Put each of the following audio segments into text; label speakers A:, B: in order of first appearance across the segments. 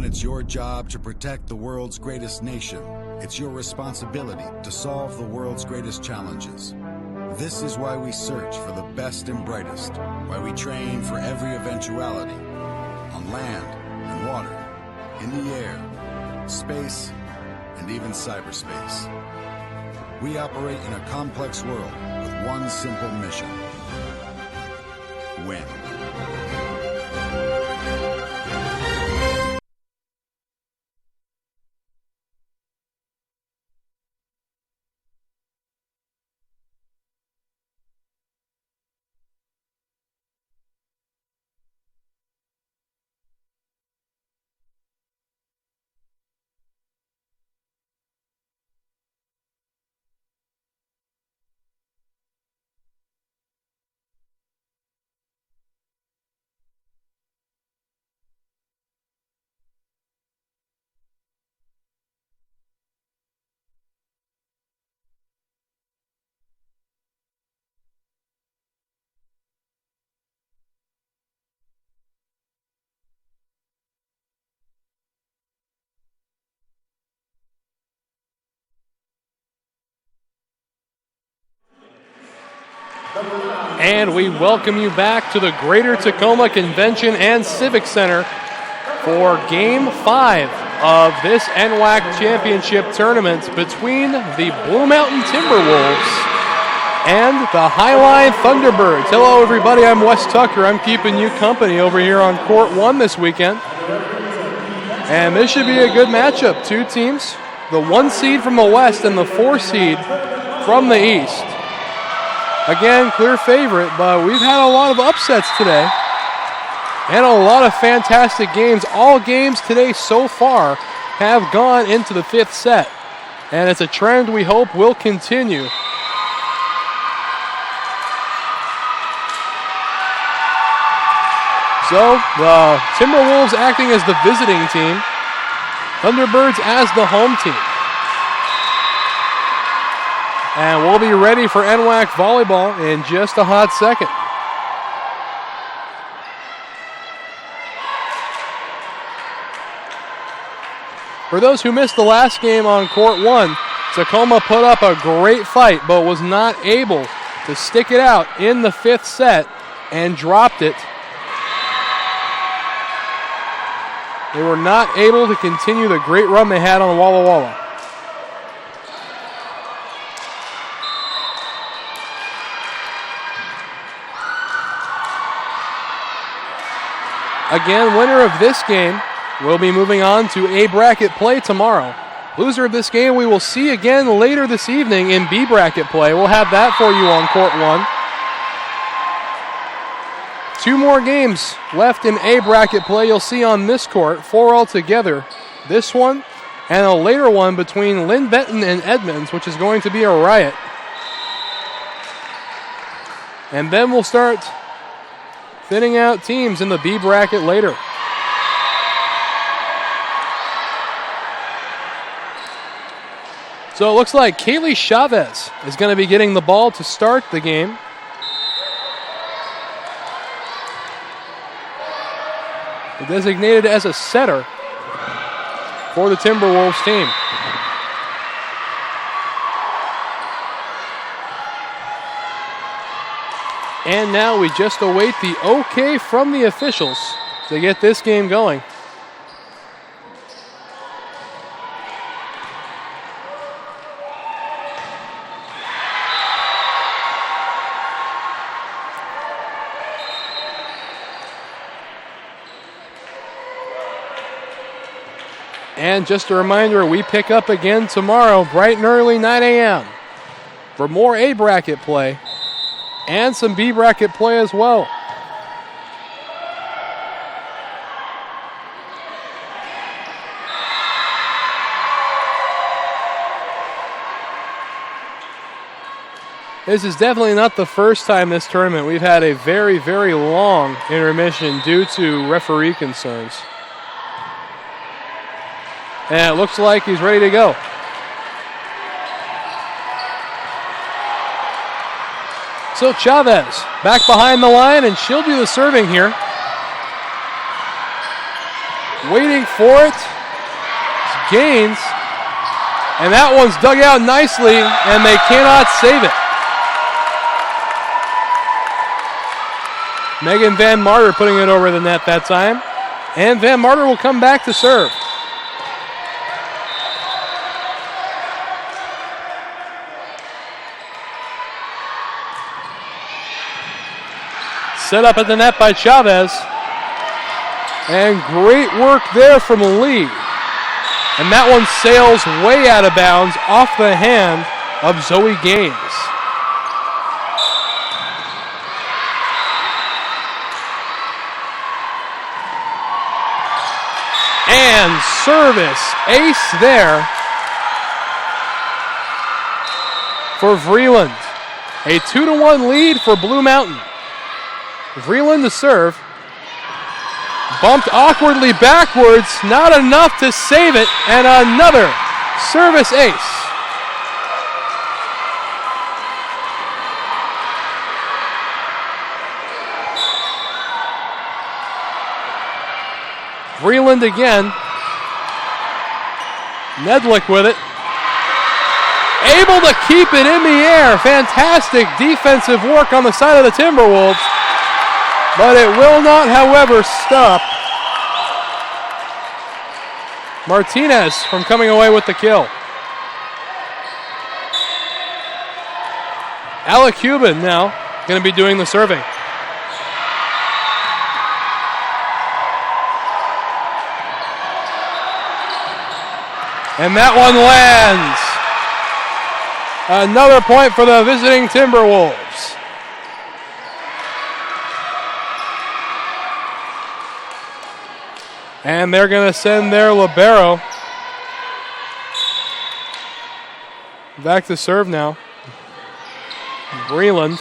A: When it's your job to protect the world's greatest nation, it's your responsibility to solve the world's greatest challenges. This is why we search for the best and brightest, why we train for every eventuality, on land and water, in the air, space, and even cyberspace. We operate in a complex world with one simple mission: win.
B: And we welcome you back to the Greater Tacoma Convention and Civic Center for Game 5 of this NWAC Championship Tournament between the Blue Mountain Timberwolves and the Highline Thunderbirds. Hello, everybody. I'm Wes Tucker. I'm keeping you company over here on Court 1 this weekend. And this should be a good matchup. Two teams, the 1 seed from the west and the 4 seed from the east. Again, clear favorite, but we've had a lot of upsets today and a lot of fantastic games. All games today so far have gone into the 5th set, and it's a trend we hope will continue. So, the Timberwolves acting as the visiting team, Thunderbirds as the home team. And we'll be ready for NWAC volleyball in just a hot second. For those who missed the last game on Court 1, Tacoma put up a great fight but was not able to stick it out in the 5th set and dropped it. They were not able to continue the great run they had on Walla Walla. Again, winner of this game will be moving on to A bracket play tomorrow. Loser of this game we will see again later this evening in B bracket play. We'll have that for you on Court 1. 2 more games left in A bracket play you'll see on this court, 4 altogether. This one and a later one between Lynn Benton and Edmonds, which is going to be a riot. And then we'll start thinning out teams in the B bracket later. So it looks like Kaylee Chavez is going to be getting the ball to start the game. Designated as a setter for the Timberwolves team. And now we just await the okay from the officials to get this game going. And just a reminder, we pick up again tomorrow, bright and early, 9 a.m. for more A bracket play and some B bracket play as well. This is definitely not the first time this tournament we've had a very, very long intermission due to referee concerns. And it looks like he's ready to go. So Chavez back behind the line, and she'll do the serving here. waiting for it. Gaines. And that one's dug out nicely, and they cannot save it. Megan Van Marter putting it over the net that time. And Van Marter will come back to serve. Set up at the net by Chavez. And great work there from Lee. And that one sails way out of bounds off the hand of Zoe Gaines. And service ace there for Vreeland. A 2-1 lead for Blue Mountain. Vreeland to serve. Bumped awkwardly backwards, not enough to save it, and another service ace. Vreeland again. Nedlick with it. Able to keep it in the air. Fantastic defensive work on the side of the Timberwolves. But it will not, however, stop Martinez from coming away with the kill. Alec Cuban now going to be doing the serving. And that one lands. Another point for the visiting Timberwolves. And they're going to send their libero back to serve now. Vreeland.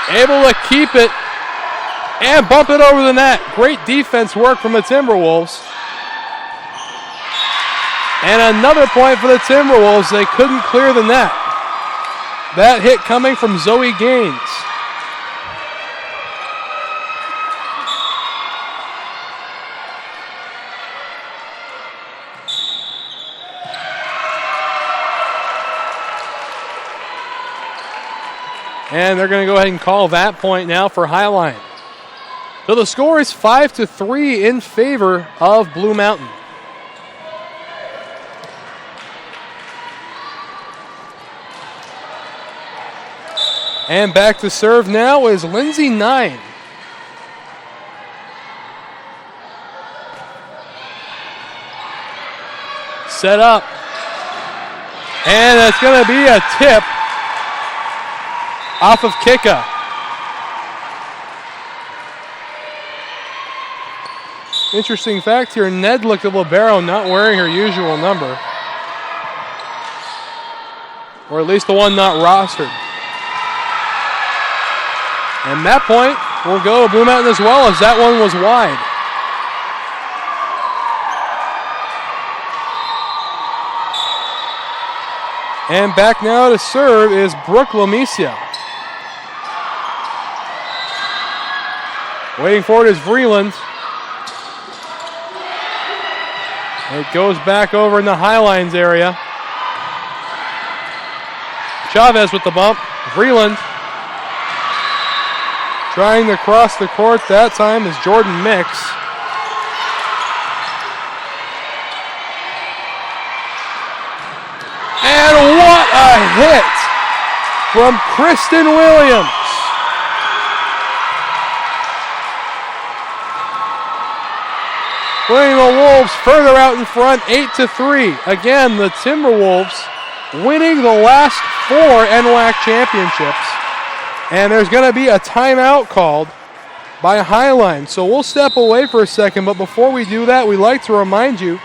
B: Able to keep it and bump it over the net. Great defense work from the Timberwolves. And another point for the Timberwolves. They couldn't clear the net. That hit coming from Zoe Gaines. And they're going to go ahead and call that point now for Highline. So the score is 5-3 in favor of Blue Mountain. And back to serve now is Lindsay Nine. Set up. And it's going to be a tip off of Kika. Interesting fact here, Nedlick, the libero, not wearing her usual number. Or at least the one not rostered. And that point will go to Blue Mountain as well, as that one was wide. And back now to serve is Brooke Lamicia. Waiting for it is Vreeland. It goes back over in the Highlines area. Chavez with the bump. Vreeland trying to cross the court. That time is Jordan Mix. And what a hit from Kristen Williams. Putting the Wolves further out in front, 8-3. Again, the Timberwolves winning the last 4 NWAC championships. And there's going to be a timeout called by Highline. So we'll step away for a second, but before we do that, we'd like to remind you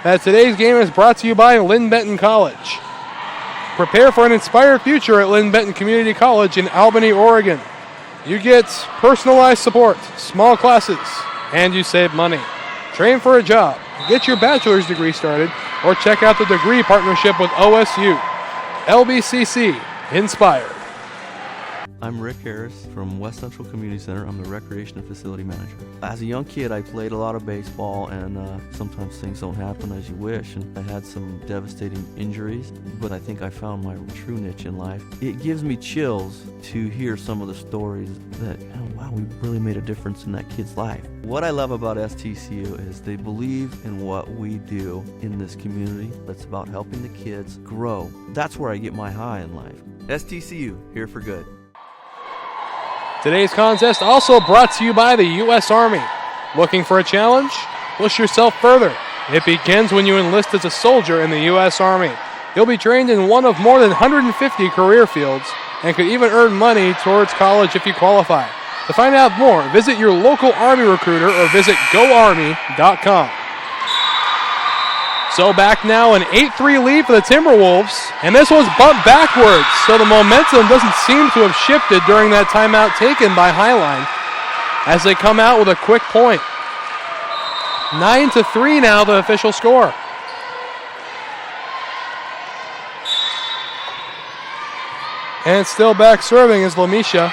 B: that today's game is brought to you by Lynn Benton College. Prepare for an inspired future at Lynn Benton Community College in Albany, Oregon. You get personalized support, small classes, and you save money. Train for a job, get your bachelor's degree started, or check out the degree partnership with OSU. LBCC, inspired.
C: I'm Rick Harris from West Central Community Center. I'm the Recreation and Facility Manager. As a young kid, I played a lot of baseball, and sometimes things don't happen as you wish, and I had some devastating injuries, but I think I found my true niche in life. It gives me chills to hear some of the stories that, oh, wow, we really made a difference in that kid's life. What I love about STCU is they believe in what we do in this community. That's about helping the kids grow. That's where I get my high in life. STCU, here for good.
B: Today's contest also brought to you by the U.S. Army. Looking for a challenge? Push yourself further. It begins when you enlist as a soldier in the U.S. Army. You'll be trained in one of more than 150 career fields and could even earn money towards college if you qualify. To find out more, visit your local Army recruiter or visit goarmy.com. So back now, an 8-3 lead for the Timberwolves, and this was bumped backwards, so the momentum doesn't seem to have shifted during that timeout taken by Highline as they come out with a quick point. 9-3 now, the official score. And still back serving is Lamisha.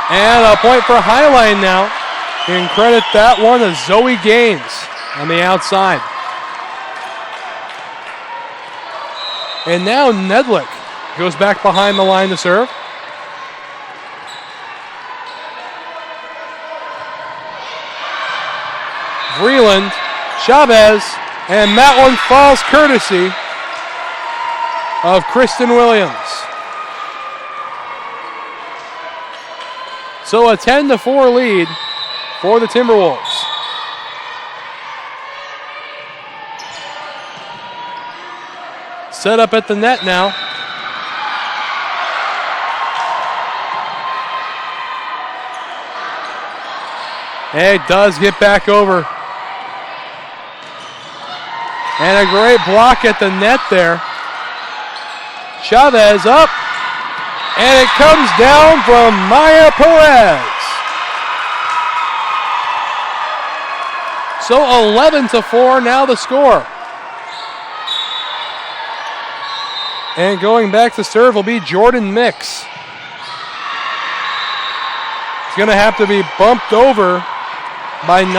B: And a point for Highline now. You can credit that one to Zoe Gaines on the outside. And now Nedlick goes back behind the line to serve. Vreeland, Chavez, and that one falls courtesy of Kristen Williams. So a 10-4 lead for the Timberwolves. Set up at the net now. And it does get back over. And a great block at the net there. Chavez up. And it comes down from Maya Perez. So 11-4 now the score. And going back to serve will be Jordan Mix. It's going to have to be bumped over by 9.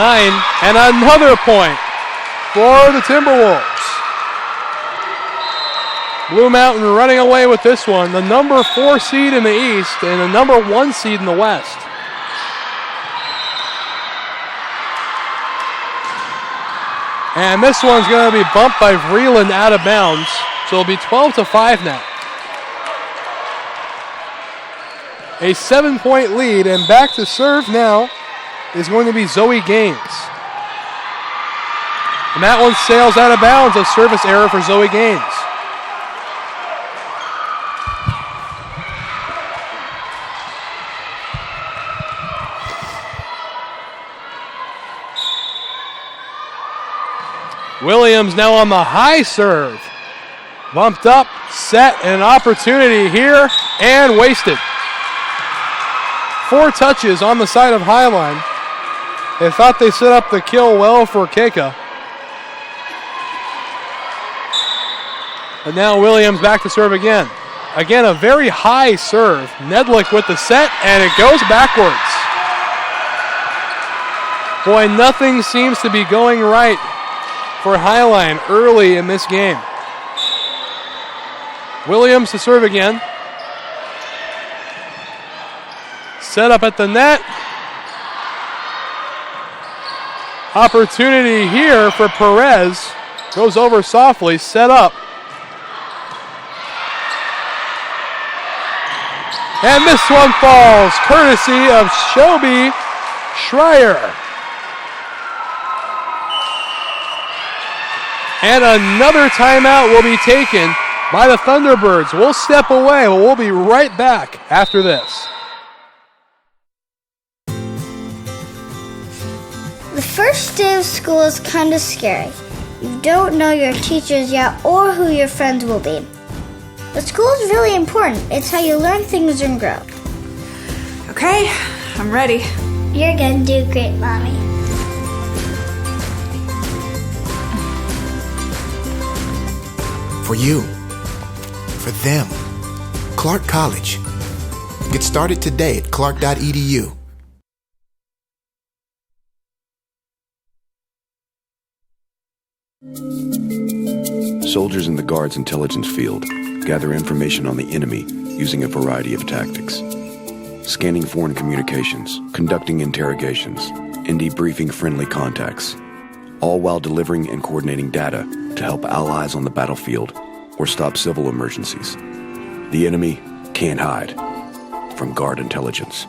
B: And another point for the Timberwolves. Blue Mountain running away with this one. The number 4 seed in the East and the number 1 seed in the West. And this one's going to be bumped by Vreeland out of bounds. So it'll be 12-5 now. A 7-point lead, and back to serve now is going to be Zoe Gaines. And that one sails out of bounds, a service error for Zoe Gaines. Williams now on the high serve. Bumped up, set, and an opportunity here, and wasted. 4 touches on the side of Highline. They thought they set up the kill well for Keika. And now Williams back to serve again. Again, a very high serve. Nedlick with the set, and it goes backwards. Boy, nothing seems to be going right for Highline early in this game. Williams to serve again. Set up at the net. Opportunity here for Perez. Goes over softly, set up. And this one falls, courtesy of Shelby Schreier. And another timeout will be taken by the Thunderbirds. We'll step away, but we'll be right back after this.
D: The first day of school is kind of scary. You don't know your teachers yet or who your friends will be. But school is really important. It's how you learn things and grow.
E: Okay, I'm ready.
D: You're gonna do great, Mommy.
F: For you, for them. Clark College. Get started today at clark.edu.
G: Soldiers in the Guard's intelligence field gather information on the enemy using a variety of tactics. Scanning foreign communications, conducting interrogations, and debriefing friendly contacts, all while delivering and coordinating data to help allies on the battlefield or stop civil emergencies. The enemy can't hide from Guard intelligence.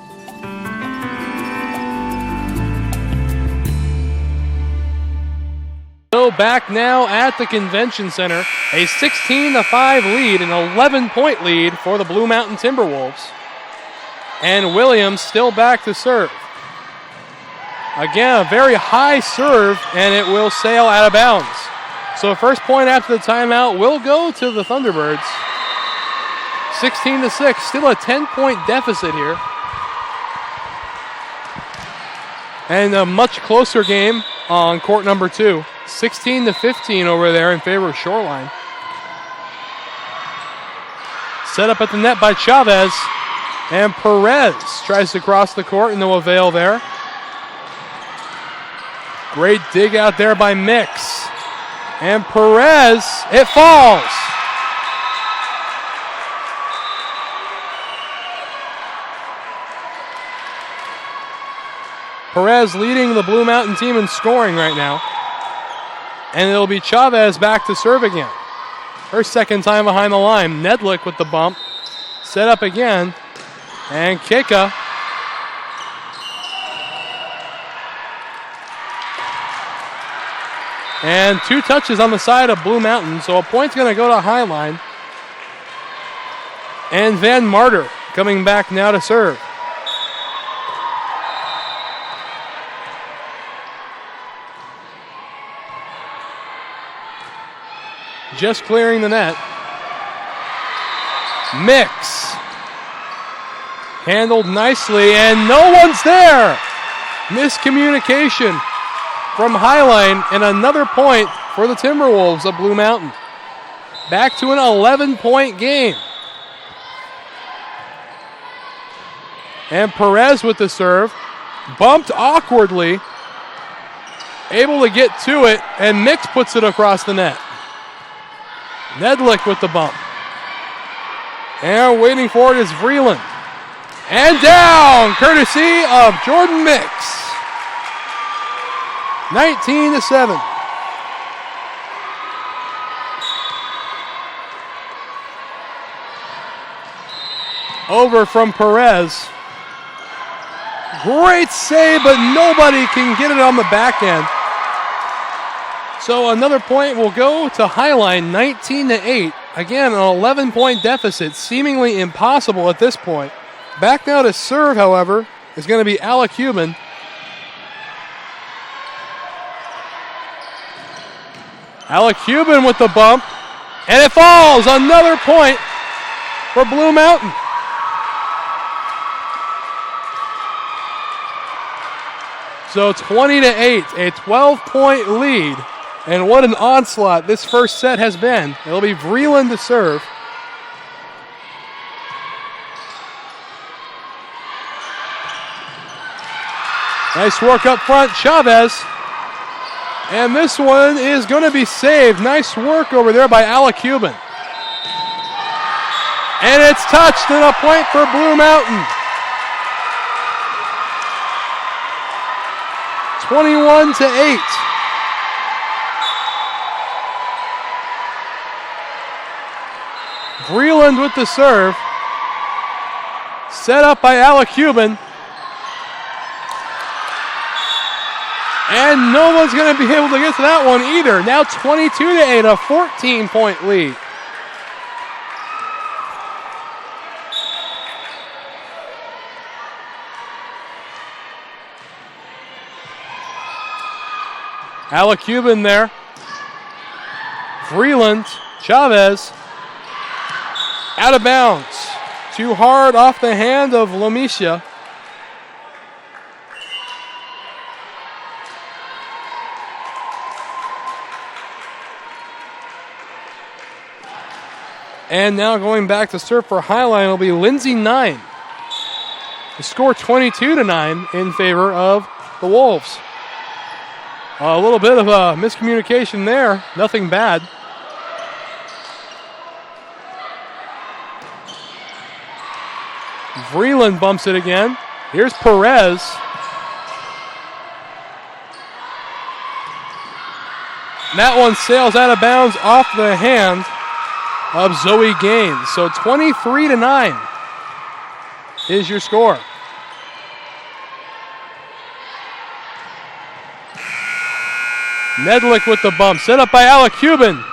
B: So back now at the convention center, a 16-5 lead, an 11-point lead for the Blue Mountain Timberwolves. And Williams still back to serve. Again, a very high serve, and it will sail out of bounds. So first point after the timeout will go to the Thunderbirds. 16-6, still a 10-point deficit here. And a much closer game on court number 2. 16-15 over there in favor of Shoreline. Set up at the net by Chavez. And Perez tries to cross the court and no avail there. Great dig out there by Mix. And Perez, it falls. Perez leading the Blue Mountain team in scoring right now. And it'll be Chavez back to serve again. Her second time behind the line. Nedlick with the bump. Set up again. And Kika. And 2 touches on the side of Blue Mountain. So a point's going to go to Highline. And Van Marter coming back now to serve. Just clearing the net. Mix. Handled nicely, and no one's there. Miscommunication from Highline, and another point for the Timberwolves of Blue Mountain. Back to an 11-point game. And Perez with the serve. Bumped awkwardly. Able to get to it, and Mix puts it across the net. Nedlick with the bump. And waiting for it is Vreeland. And down, courtesy of Jordan Mix. 19-7. Over from Perez. Great save, but nobody can get it on the back end. So another point will go to Highline, 19-8. Again, an 11-point deficit, seemingly impossible at this point. Back now to serve, however, is going to be Alec Cuban. Alec Cuban with the bump, and it falls. Another point for Blue Mountain. So 20-8, a 12-point lead. And what an onslaught this first set has been. It'll be Vreeland to serve. Nice work up front, Chavez. And this one is going to be saved. Nice work over there by Alec Cuban. And it's touched, and a point for Blue Mountain. 21-8. Vreeland with the serve. Set up by Alec Cuban. And no one's going to be able to get to that one either. Now 22-8, a 14-point lead. Alec Cuban there. Vreeland, Chavez. Out of bounds. Too hard off the hand of Lomisha. And now going back to serve for Highline will be Lindsay 9. The score 22-9 in favor of the Wolves. A little bit of a miscommunication there. Nothing bad. Vreeland bumps it again. Here's Perez. And that one sails out of bounds off the hand of Zoe Gaines. So 23-9 is your score. Nedlick with the bump, set up by Alec Cuban.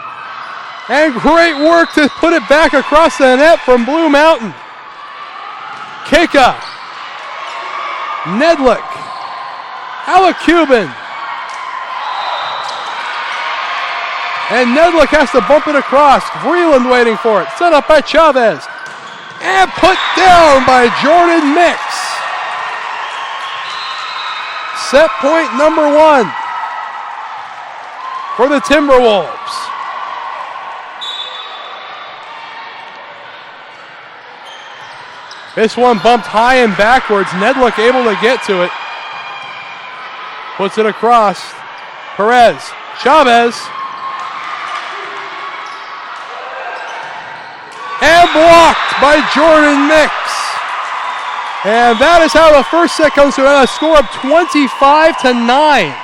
B: And great work to put it back across the net from Blue Mountain. Keika, Nedlick, Alec Cuban. And Nedlick has to bump it across. Vreeland waiting for it, set up by Chavez. And put down by Jordan Mix. Set point number 1 for the Timberwolves. This one bumped high and backwards. Nedlick able to get to it. Puts it across. Perez. Chavez. And blocked by Jordan Mix. And that is how the first set comes to a score of 25-9.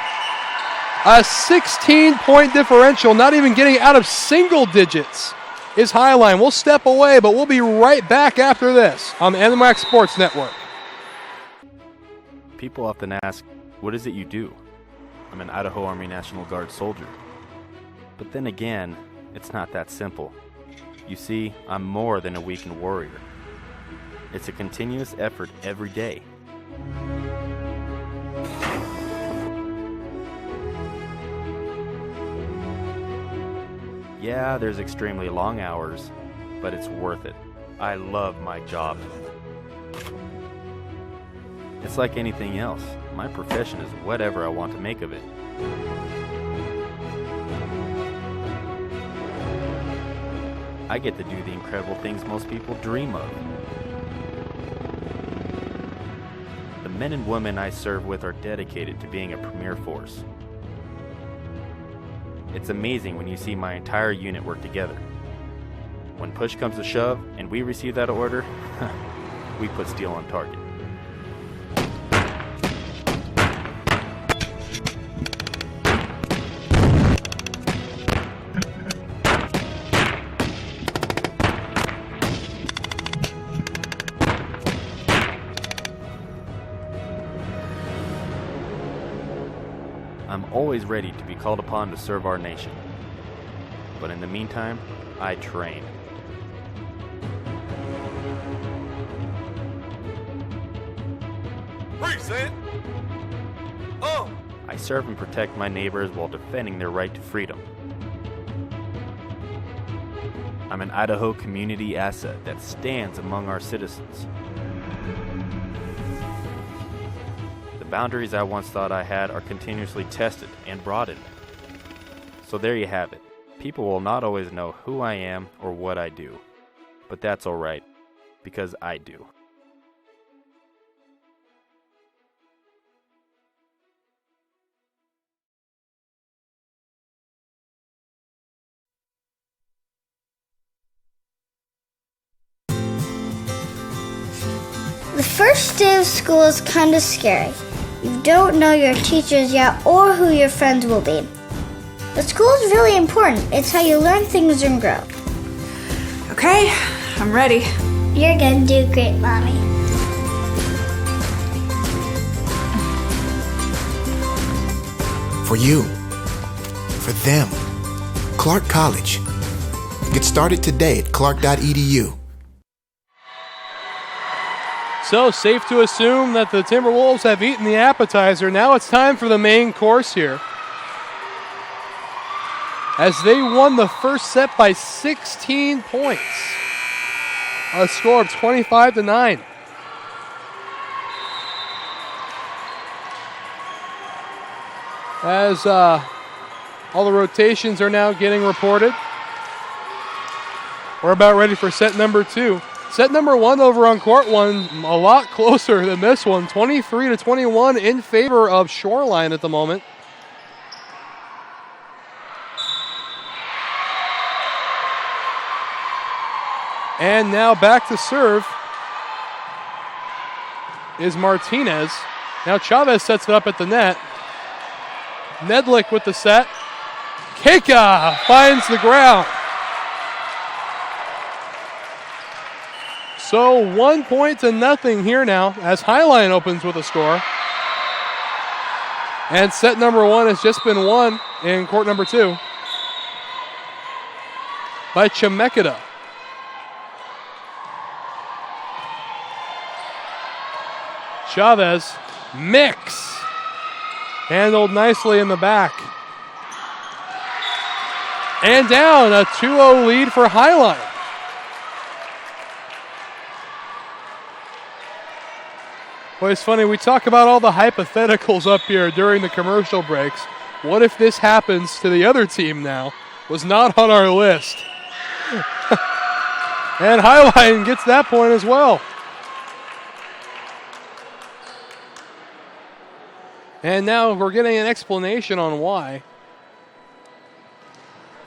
B: A 16-point differential, not even getting out of single digits, is Highline. We'll step away, but we'll be right back after this on the NWAC Sports Network.
H: People often ask, what is it you do? I'm an Idaho Army National Guard soldier. But then again, it's not that simple. You see, I'm more than a weekend warrior. It's a continuous effort every day. Yeah, there's extremely long hours, but it's worth it. I love my job. It's like anything else. My profession is whatever I want to make of it. I get to do the incredible things most people dream of. The men and women I serve with are dedicated to being a premier force. It's amazing when you see my entire unit work together. When push comes to shove and we receive that order, we put steel on target. I'm always ready to be called upon to serve our nation. But in the meantime, I train.
I: Present. Oh.
H: I serve and protect my neighbors while defending their right to freedom. I'm an Idaho community asset that stands among our citizens. The boundaries I once thought I had are continuously tested and broadened. So there you have it. People will not always know who I am or what I do. But that's alright, because I do.
D: The first day of school is kind of scary. You don't know your teachers yet or who your friends will be. But school is really important. It's how you learn things and grow.
E: Okay, I'm ready.
D: You're gonna do great, Mommy.
F: For you. For them. Clark College. Get started today at clark.edu.
B: So safe to assume that the Timberwolves have eaten the appetizer. Now it's time for the main course here, as they won the first set by 16 points. A score of 25-9. As all the rotations are now getting reported. We're about ready for set number 2. Set number 1 over on court 1, a lot closer than this one. 23-21 in favor of Shoreline at the moment. And now back to serve is Martinez. Now Chavez sets it up at the net. Nedlick with the set. Keika finds the ground. So 1-0 here now as Highline opens with a score. And set number 1 has just been won in court number 2 by Chemeketa. Chavez, mix. Handled nicely in the back. And down, a 2-0 lead for Highline. Boy, it's funny, we talk about all the hypotheticals up here during the commercial breaks. What if this happens to the other team now? Was not on our list. And Highline gets that point as well. And now we're getting an explanation on why.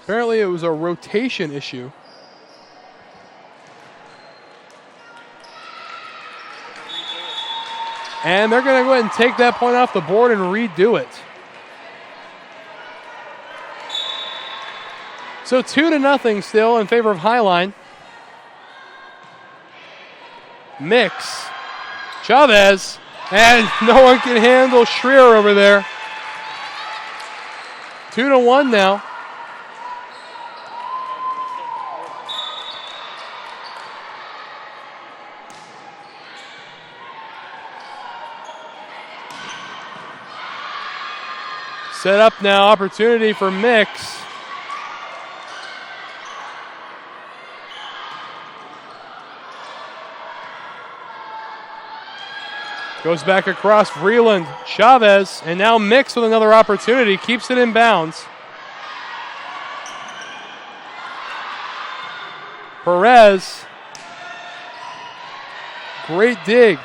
B: Apparently it was a rotation issue. And they're going to go ahead and take that point off the board and redo it. So 2-0 still in favor of Highline. Mix. Chavez. And no one can handle Schreier over there. 2-1 now. Set up now, opportunity for Mix. Goes back across Vreeland, Chavez, and now Mix with another opportunity. Keeps it in bounds. Perez. Great dig.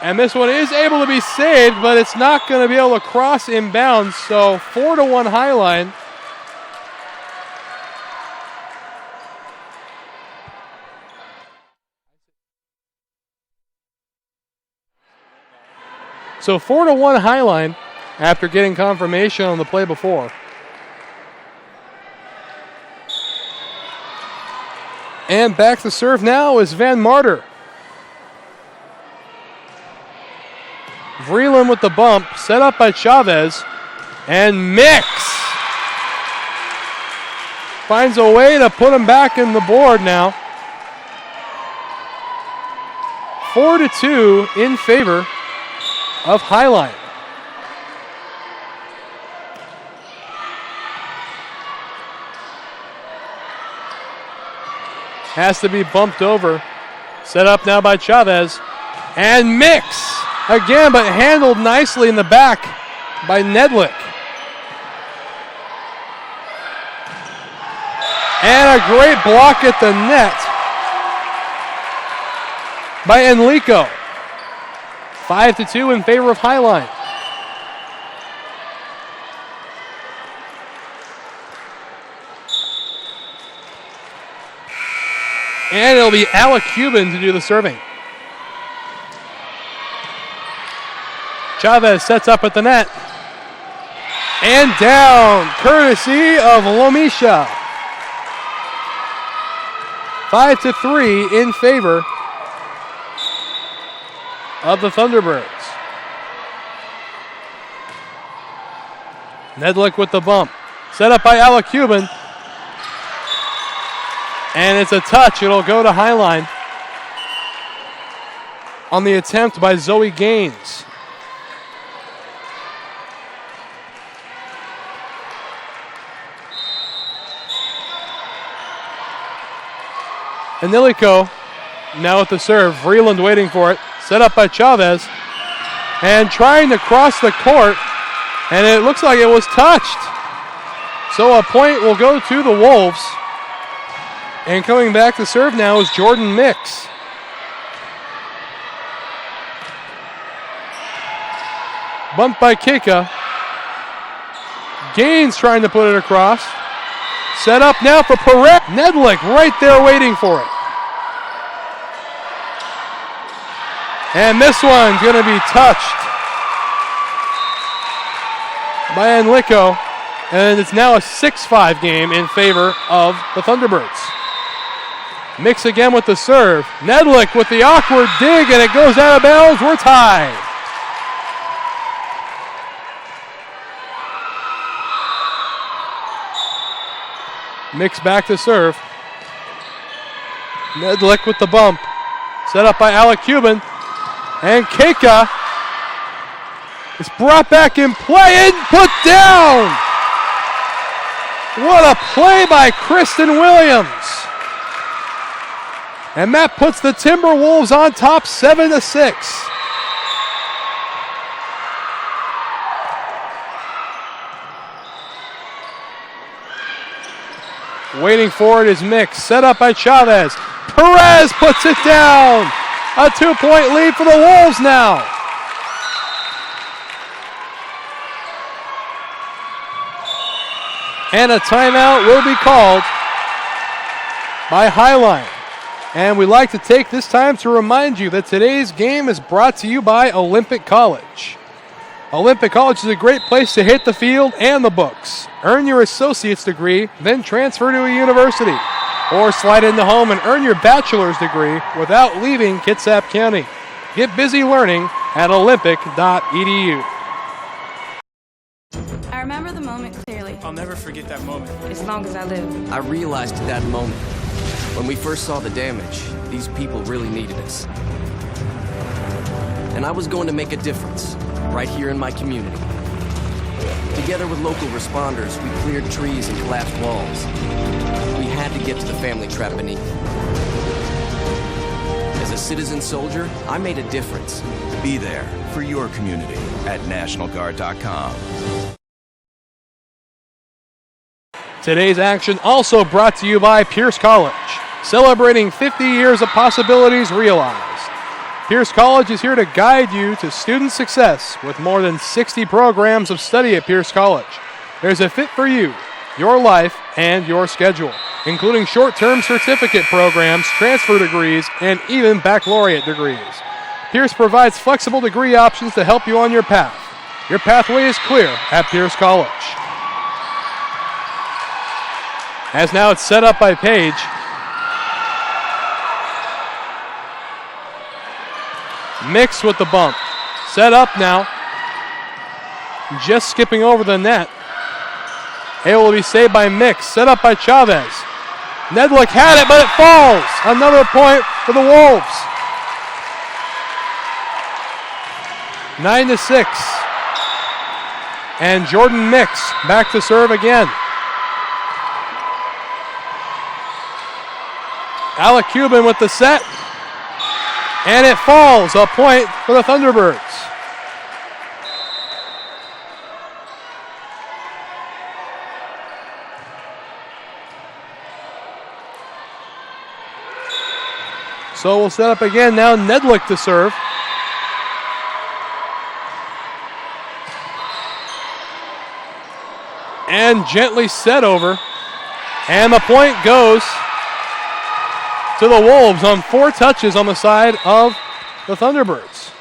B: And this one is able to be saved, but it's not going to be able to cross inbounds. So 4-1 Highline. So 4-1 Highline after getting confirmation on the play before. And back to serve now is Van Marter. Vreeland with the bump, set up by Chavez, and Mix finds a way to put him back in the board now. 4-2 in favor of Highline. Has to be bumped over. Set up now by Chavez. And Mix again, but handled nicely in the back by Nedlick. And a great block at the net by Enrico. 5-2 in favor of Highline. And it'll be Alec Cuban to do the serving. Chavez sets up at the net. And down, courtesy of Lomisha. 5-3 in favor of the Thunderbirds. Nedlick with the bump. Set up by Alec Cuban. And it's a touch. It'll go to Highline on the attempt by Zoe Gaines. Enrico now at the serve. Vreeland waiting for it. Set up by Chavez. And trying to cross the court. And it looks like it was touched. So a point will go to the Wolves. And coming back to serve now is Jordan Mix. Bumped by Kika. Gaines trying to put it across. Set up now for Perez. Nedlick right there waiting for it. And this one's going to be touched by Enlico. And it's now a 6-5 game in favor of the Thunderbirds. Mix again with the serve. Nedlick with the awkward dig, and it goes out of bounds. We're tied. Mix back to serve. Nedlick with the bump. Set up by Alec Cuban. And Keika is brought back in play and put down. What a play by Kristen Williams. And that puts the Timberwolves on top 7-6. Waiting for it is Mix. Set up by Chavez. Perez puts it down. A 2-point lead for the Wolves now. And a timeout will be called by Highline. And we'd like to take this time to remind you that today's game is brought to you by Olympic College. Olympic College is a great place to hit the field and the books. Earn your associate's degree, then transfer to a university. Or slide into home and earn your bachelor's degree without leaving Kitsap County. Get busy learning at olympic.edu.
J: I remember the moment clearly.
I: I'll never forget that moment.
J: As long as I live.
K: I realized at that moment, when we first saw the damage, these people really needed us. And I was going to make a difference, right here in my community. Together with local responders, we cleared trees and collapsed walls. We had to get to the family trapped beneath. As a citizen soldier, I made a difference.
L: Be there for your community at NationalGuard.com.
B: Today's action also brought to you by Pierce College, celebrating 50 years of possibilities realized. Pierce College is here to guide you to student success with more than 60 programs of study at Pierce College. There's a fit for you, your life, and your schedule, including short-term certificate programs, transfer degrees, and even baccalaureate degrees. Pierce provides flexible degree options to help you on your path. Your pathway is clear at Pierce College. As now it's set up by Page. Mix with the bump. Set up now. Just skipping over the net. Able to be saved by Mix. Set up by Chavez. Nedlick had it, but it falls. Another point for the Wolves. 9-6. And Jordan Mix back to serve again. Alec Cuban with the set. And it falls. A point for the Thunderbirds. So we'll set up again now. Nedlick to serve. And gently set over. And the point goes to the Wolves on 4 touches on the side of the Thunderbirds.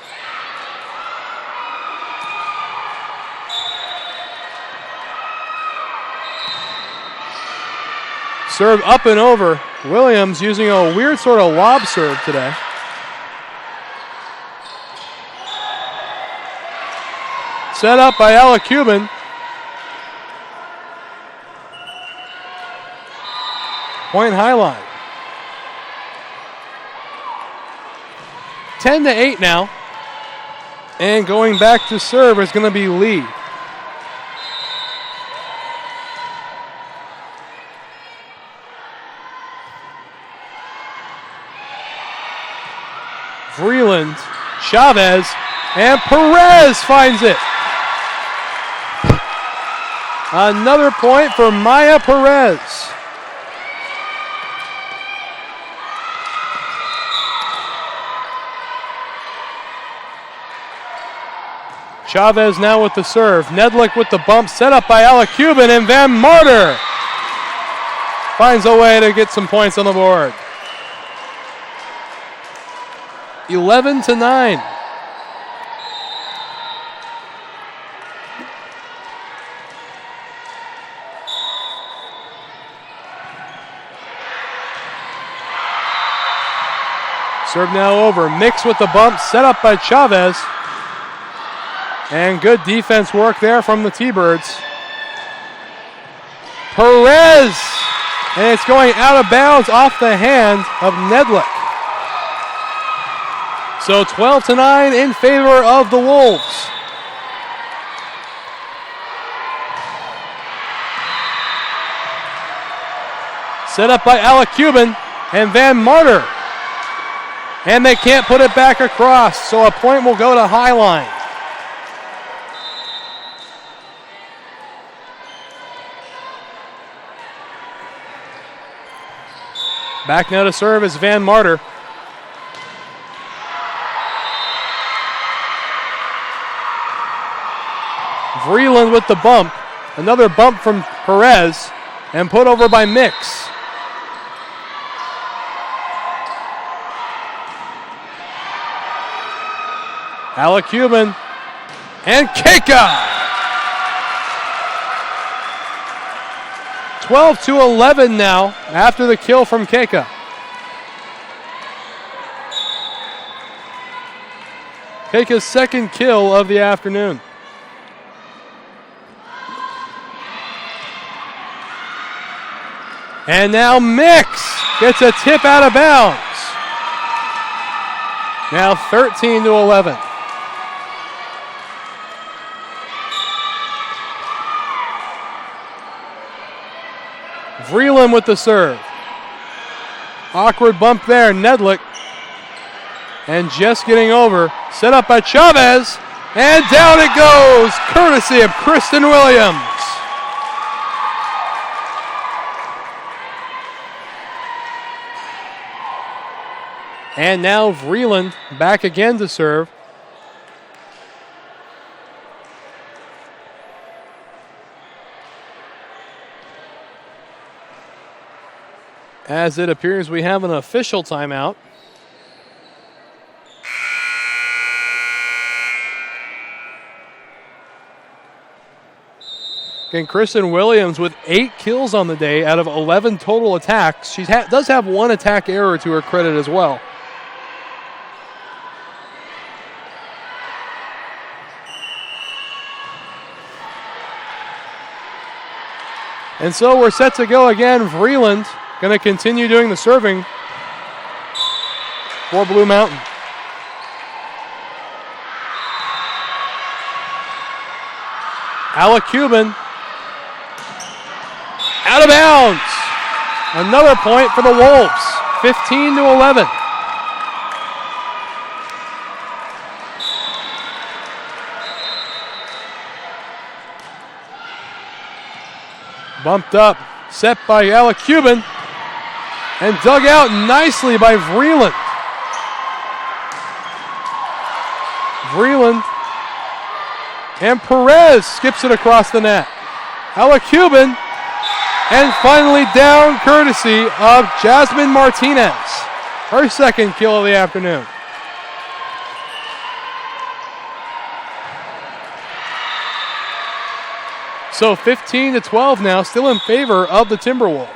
B: Serve up and over. Williams using a weird sort of lob serve today. Set up by Alec Cuban. Point Highline. 10-8 now. And going back to serve is going to be Lee. Freeland, Chavez, and Perez finds it. Another point for Maya Perez. Chavez now with the serve. Nedlick with the bump, set up by Alec Cuban, and Van Marter finds a way to get some points on the board. 11-9. Serve now over. Mix with the bump, set up by Chavez. And good defense work there from the T-Birds. Perez! And it's going out of bounds off the hand of Nedlick. So 12-9 in favor of the Wolves. Set up by Alec Cuban and Van Marter. And they can't put it back across, so a point will go to Highline. Back now to serve is Van Marter. Vreeland with the bump. Another bump from Perez and put over by Mix. Alec Cuban and Keika. 12-11 now after the kill from Keika. Keika's second kill of the afternoon. And now Mix gets a tip out of bounds. Now 13-11. Vreeland with the serve. Awkward bump there, Nedlick. And just getting over. Set up by Chavez. And down it goes, courtesy of Kristen Williams. And now Vreeland back again to serve. As it appears we have an official timeout. And Kristen Williams with 8 kills on the day out of 11 total attacks. She does have 1 attack error to her credit as well. And so we're set to go again. Vreeland going to continue doing the serving for Blue Mountain. Alec Cuban out of bounds. Another point for the Wolves. 15-11. Bumped up, set by Alec Cuban, and dug out nicely by Vreeland. Vreeland and Perez skips it across the net. Alec Cuban, and finally down courtesy of Jasmine Martinez. Her second kill of the afternoon. So 15-12 now, still in favor of the Timberwolves.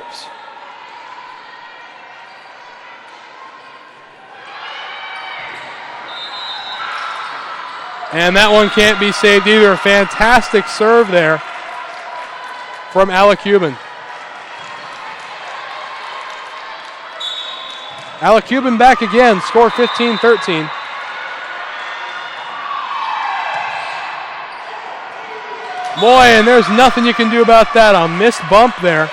B: And that one can't be saved either. Fantastic serve there from Alec Cuban. Alec Cuban back again, score 15-13. Boy, and there's nothing you can do about that. A missed bump there.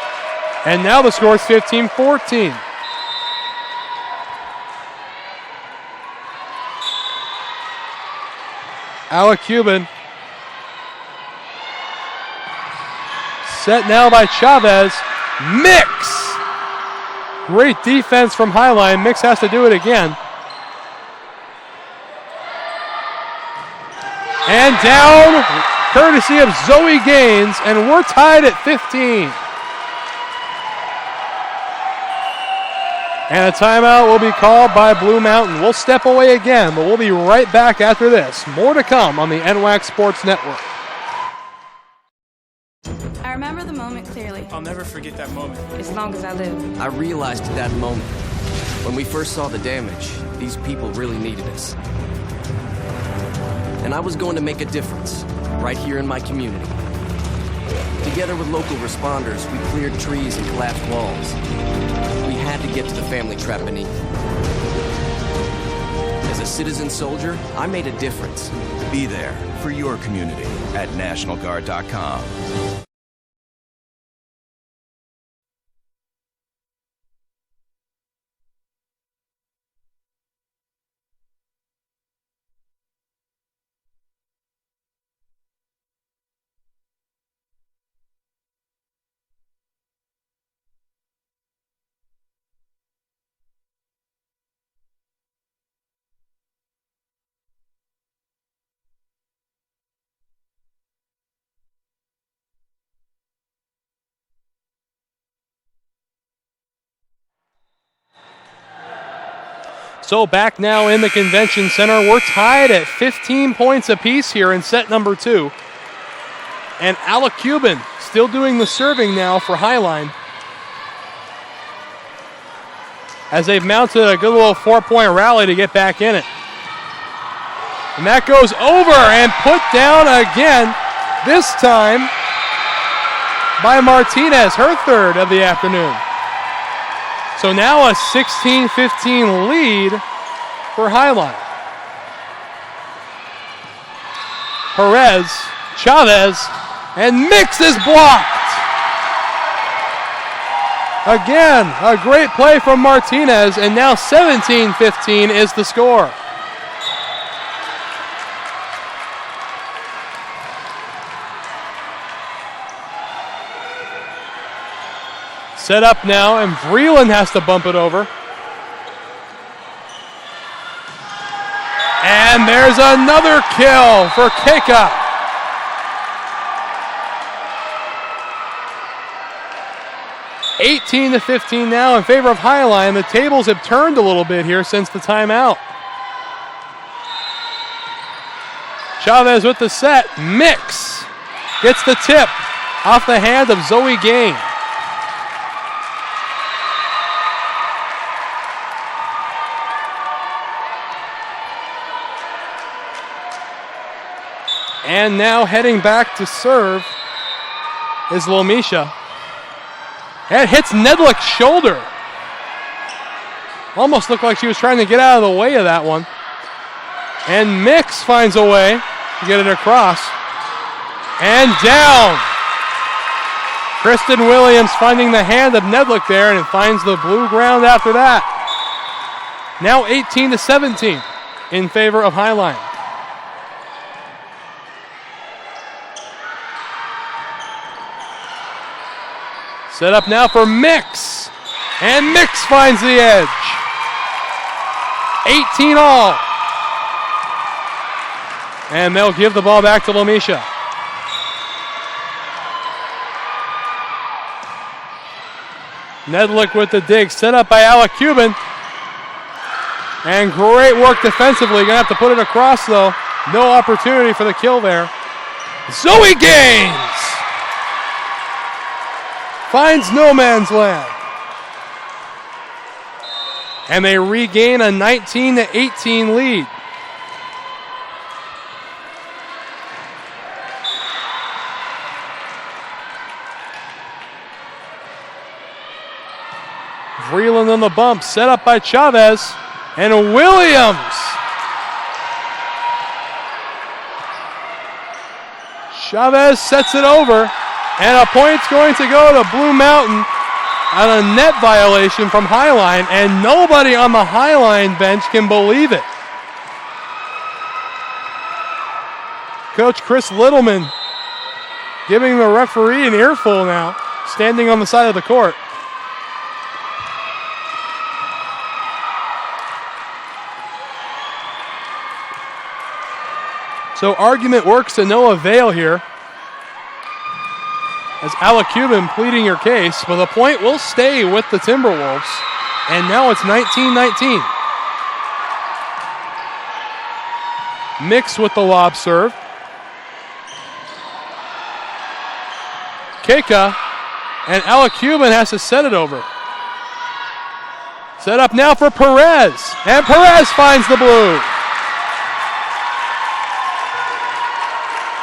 B: And now the score is 15-14. Alec Cuban Set now by Chavez. Mix! Great defense from Highline. Mix has to do it again. And down, courtesy of Zoe Gaines, and we're tied at 15. And a timeout will be called by Blue Mountain. We'll step away again, but we'll be right back after this. More to come on the NWAC Sports Network.
J: I remember the moment clearly.
I: I'll never forget that moment.
J: As long as I live.
K: I realized at that moment, when we first saw the damage, these people really needed us. And I was going to make a difference, right here in my community. Together with local responders, we cleared trees and collapsed walls. We had to get to the family trapped beneath. As a citizen soldier, I made a difference.
L: Be there for your community at NationalGuard.com.
B: So back now in the convention center. We're tied at 15 points apiece here in set number 2. And Alec Cuban still doing the serving now for Highline, as they've mounted a good little 4-point rally to get back in it. And that goes over and put down again, this time by Martinez, her third of the afternoon. So now a 16-15 lead for Highline. Perez, Chavez, and Mix is blocked. Again, a great play from Martinez, and now 17-15 is the score. Set up now, and Vreeland has to bump it over. And there's another kill for Keika. (18-15) now in favor of Highline. The tables have turned a little bit here since the timeout. Chavez with the set. Mix gets the tip off the hand of Zoe Gaines. And now heading back to serve is Lomisha. And hits Nedlick's shoulder. Almost looked like she was trying to get out of the way of that one. And Mix finds a way to get it across. And down. Kristen Williams finding the hand of Nedlick there, and it finds the blue ground after that. Now 18-17 in favor of Highline. Set up now for Mix. And Mix finds the edge. 18 all. And they'll give the ball back to Lomisha. Nedlick with the dig. Set up by Alec Cuban. And great work defensively. Gonna have to put it across though. No opportunity for the kill there. Zoe Gaines finds no man's land. And they regain a 19-18 lead. Vreeland on the bump, set up by Chavez, and Williams. Chavez sets it over. And a point's going to go to Blue Mountain on a net violation from Highline, and nobody on the Highline bench can believe it. Coach Chris Littleman giving the referee an earful now, standing on the side of the court. So argument works to no avail here, as Alec Cuban pleading her case, but the point will stay with the Timberwolves, and now it's 19-19. Mix with the lob serve. Keka, and Alec Cuban has to set it over. Set up now for Perez, and Perez finds the blue.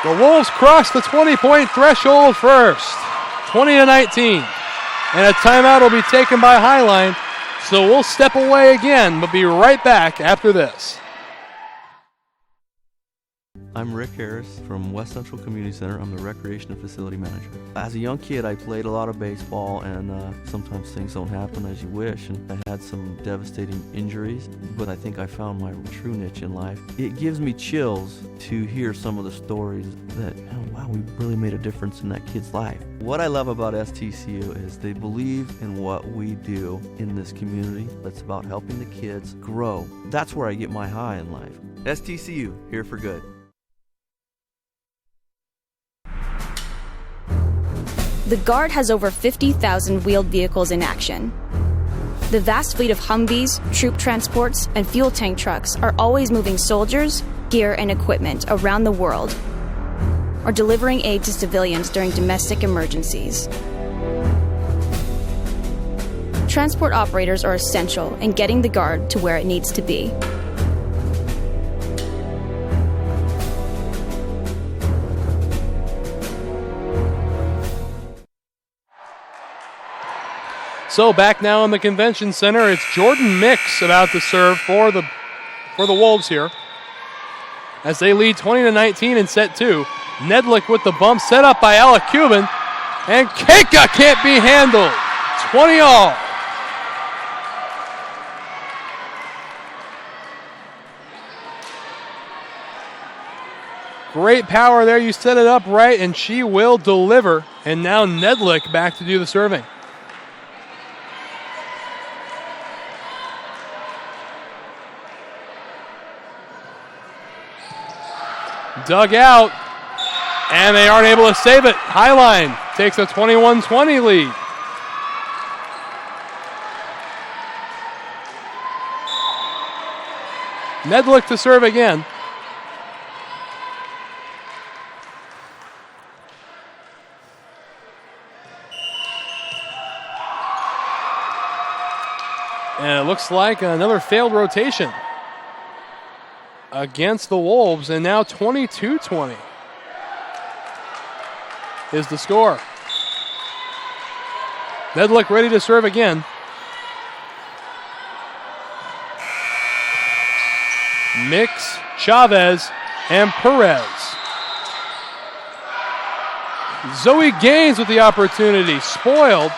B: The Wolves cross the 20-point threshold first, 20-19. And a timeout will be taken by Highline, so we'll step away again, but be right back after this.
C: I'm Rick Harris from West Central Community Center. I'm the Recreation and Facility Manager. As a young kid, I played a lot of baseball, and sometimes things don't happen as you wish, and I had some devastating injuries, but I think I found my true niche in life. It gives me chills to hear some of the stories that, oh, wow, we really made a difference in that kid's life. What I love about STCU is they believe in what we do in this community. It's about helping the kids grow. That's where I get my high in life. STCU, here for good.
J: The Guard has over 50,000 wheeled vehicles in action. The vast fleet of Humvees, troop transports, and fuel tank trucks are always moving soldiers, gear, and equipment around the world, or delivering aid to civilians during domestic emergencies. Transport operators are essential in getting the Guard to where it needs to be.
B: So back now in the convention center, it's Jordan Mix about to serve for the Wolves here, as they lead 20-19 in set two. Nedlick with the bump, set up by Alec Cuban, and Keka can't be handled. 20-all. Great power there. You set it up right, and she will deliver. And now Nedlick back to do the serving. Dug out, and they aren't able to save it. Highline takes a 21-20 lead. Nedlick to serve again. And it looks like another failed rotation against the Wolves, and now 22-20 is the score. Nedlick ready to serve again. Mix, Chavez, and Perez. Zoe Gaines with the opportunity, spoiled.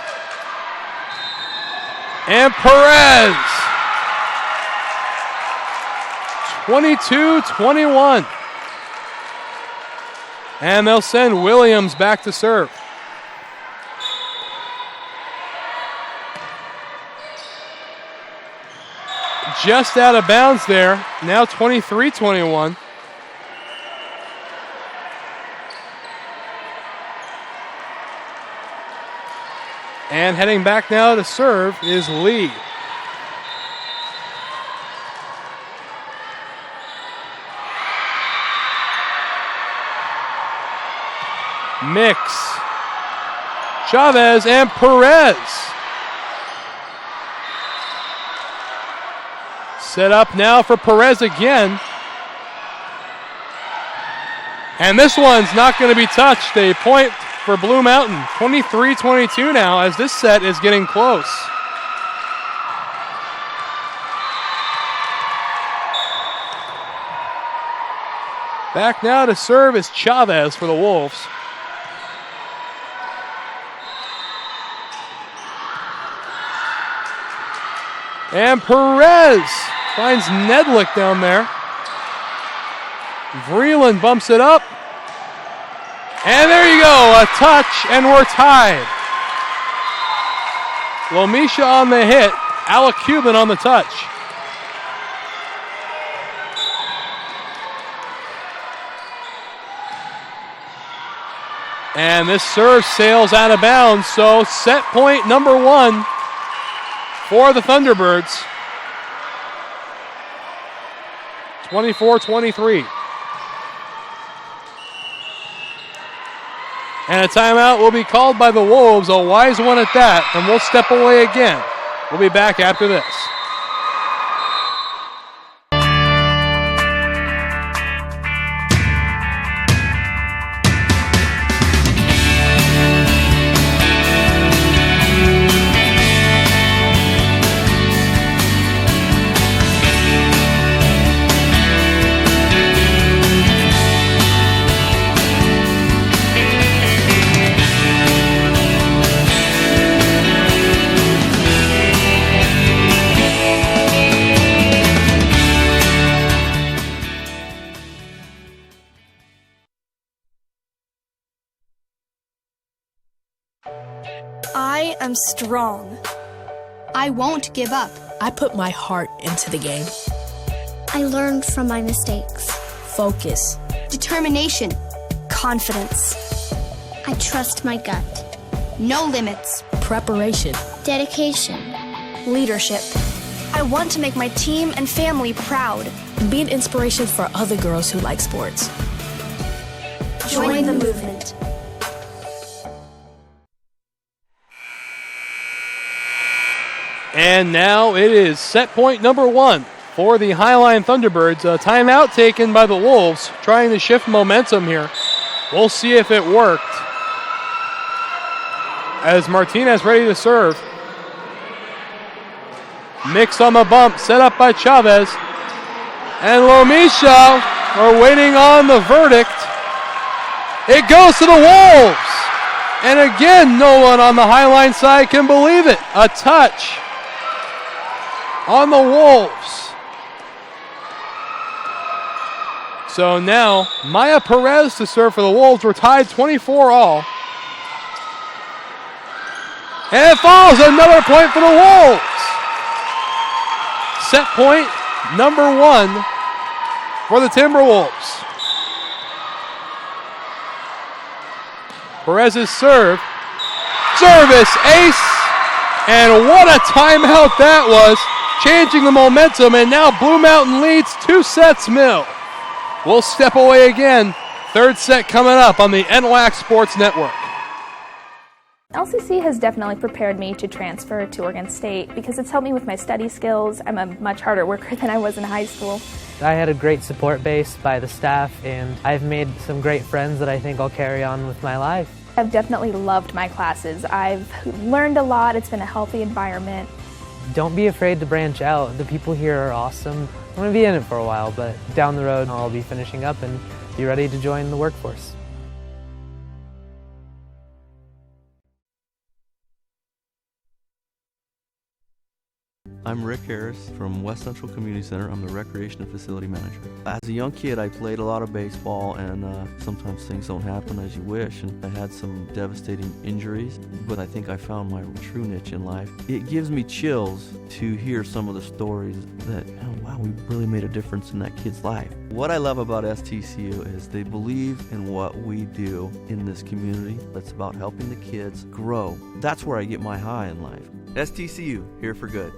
B: And Perez. 22-21. And they'll send Williams back to serve. Just out of bounds there. Now 23-21. And heading back now to serve is Lee. Mix, Chavez, and Perez. Set up now for Perez again. And this one's not going to be touched. A point for Blue Mountain. 23-22 now as this set is getting close. Back now to serve is Chavez for the Wolves. And Perez finds Nedlick down there. Vreeland bumps it up. And there you go, a touch, and we're tied. Lomisha on the hit, Alec Cuban on the touch. And this serve sails out of bounds, so set point number 1 for the Thunderbirds. 24-23. And a timeout will be called by the Wolves, a wise one at that, and we'll step away again. We'll be back after this.
M: I am strong.
N: I won't give up.
M: I put my heart into the game.
D: I learned from my mistakes.
M: Focus.
N: Determination.
M: Confidence.
D: I trust my gut.
N: No limits.
M: Preparation.
D: Dedication.
M: Leadership.
N: I want to make my team and family proud.
M: And be an inspiration for other girls who like sports.
N: Join the movement.
B: And now it is set point number 1 for the Highline Thunderbirds. A timeout taken by the Wolves, trying to shift momentum here. We'll see if it worked. As Martinez ready to serve. Mix on the bump, set up by Chavez. And Lomisha are waiting on the verdict. It goes to the Wolves. And again, no one on the Highline side can believe it. A touch on the Wolves. So now, Maya Perez to serve for the Wolves. We're tied 24-all. And it falls, another point for the Wolves. Set point number 1 for the Timberwolves. Perez's serve. Service, ace. And what a timeout that was. Changing the momentum, and now Blue Mountain leads 2-0. We'll step away again. Third set coming up on the NWAC Sports Network.
O: LCC has definitely prepared me to transfer to Oregon State because it's helped me with my study skills. I'm a much harder worker than I was in high school.
P: I had a great support base by the staff, and I've made some great friends that I think I'll carry on with my life.
O: I've definitely loved my classes. I've learned a lot. It's been a healthy environment.
P: Don't be afraid to branch out. The people here are awesome. I'm going to be in it for a while, but down the road I'll be finishing up and be ready to join the workforce.
C: I'm Rick Harris from West Central Community Center. I'm the Recreation and Facility Manager. As a young kid, I played a lot of baseball, and sometimes things don't happen as you wish, and I had some devastating injuries, but I think I found my true niche in life. It gives me chills to hear some of the stories that, oh, wow, we really made a difference in that kid's life. What I love about STCU is they believe in what we do in this community. It's about helping the kids grow. That's where I get my high in life. STCU, here for good.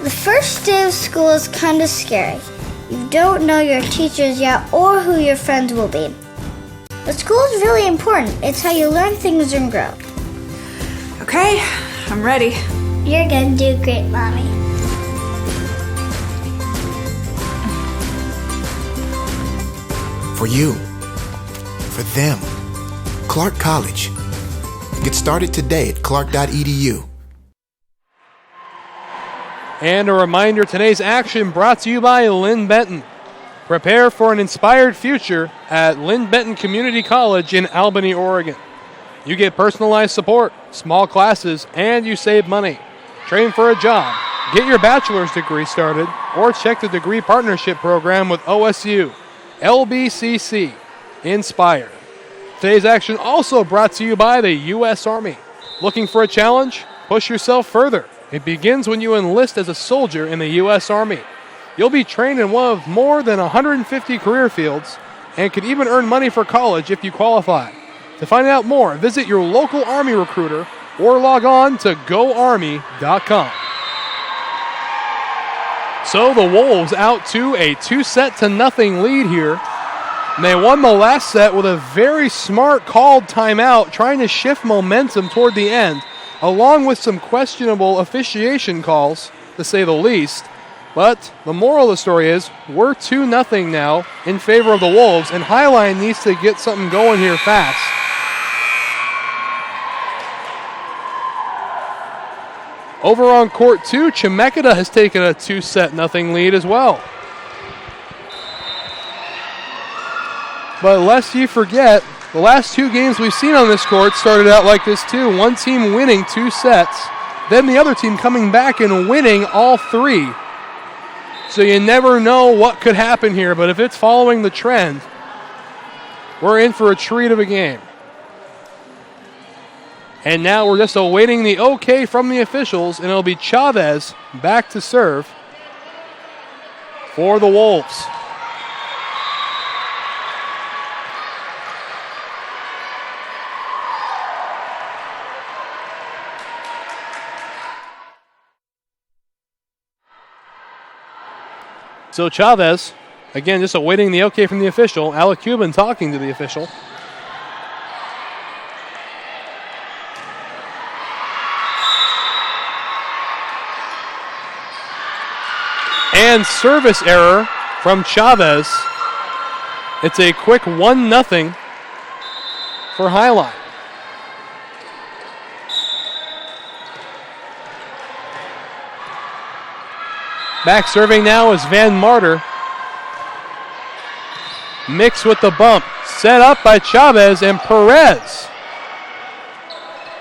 D: The first day of school is kind of scary. You don't know your teachers yet or who your friends will be. But school is really important. It's how you learn things and grow.
E: Okay, I'm ready.
D: You're gonna do great, Mommy.
F: For you. For them. Clark College. Get started today at clark.edu.
B: And a reminder, today's action brought to you by Lynn Benton. Prepare for an inspired future at Lynn Benton Community College in Albany, Oregon. You get personalized support, small classes, and you save money. Train for a job. Get your bachelor's degree started or check the degree partnership program with OSU. LBCC. Inspire. Today's action also brought to you by the U.S. Army. Looking for a challenge? Push yourself further. It begins when you enlist as a soldier in the U.S. Army. You'll be trained in one of more than 150 career fields and could even earn money for college if you qualify. To find out more, visit your local Army recruiter or log on to goarmy.com. So the Wolves out to a 2-0 lead here. And they won the last set with a very smart called timeout, trying to shift momentum toward the end, along with some questionable officiation calls, to say the least. But the moral of the story is we're 2-0 now in favor of the Wolves, and Highline needs to get something going here fast. Over on court 2, Chemeketa has taken a 2-0 lead as well. But lest you forget, the last 2 games we've seen on this court started out like this too. One team winning 2 sets, then the other team coming back and winning all 3. So you never know what could happen here, but if it's following the trend, we're in for a treat of a game. And now we're just awaiting the okay from the officials, and it'll be Chavez back to serve for the Wolves. So Chavez, again, just awaiting the okay from the official. Alec Cuban talking to the official. And service error from Chavez. It's a quick 1-0 for Highline. Back serving now is Van Marter. Mix with the bump. Set up by Chavez, and Perez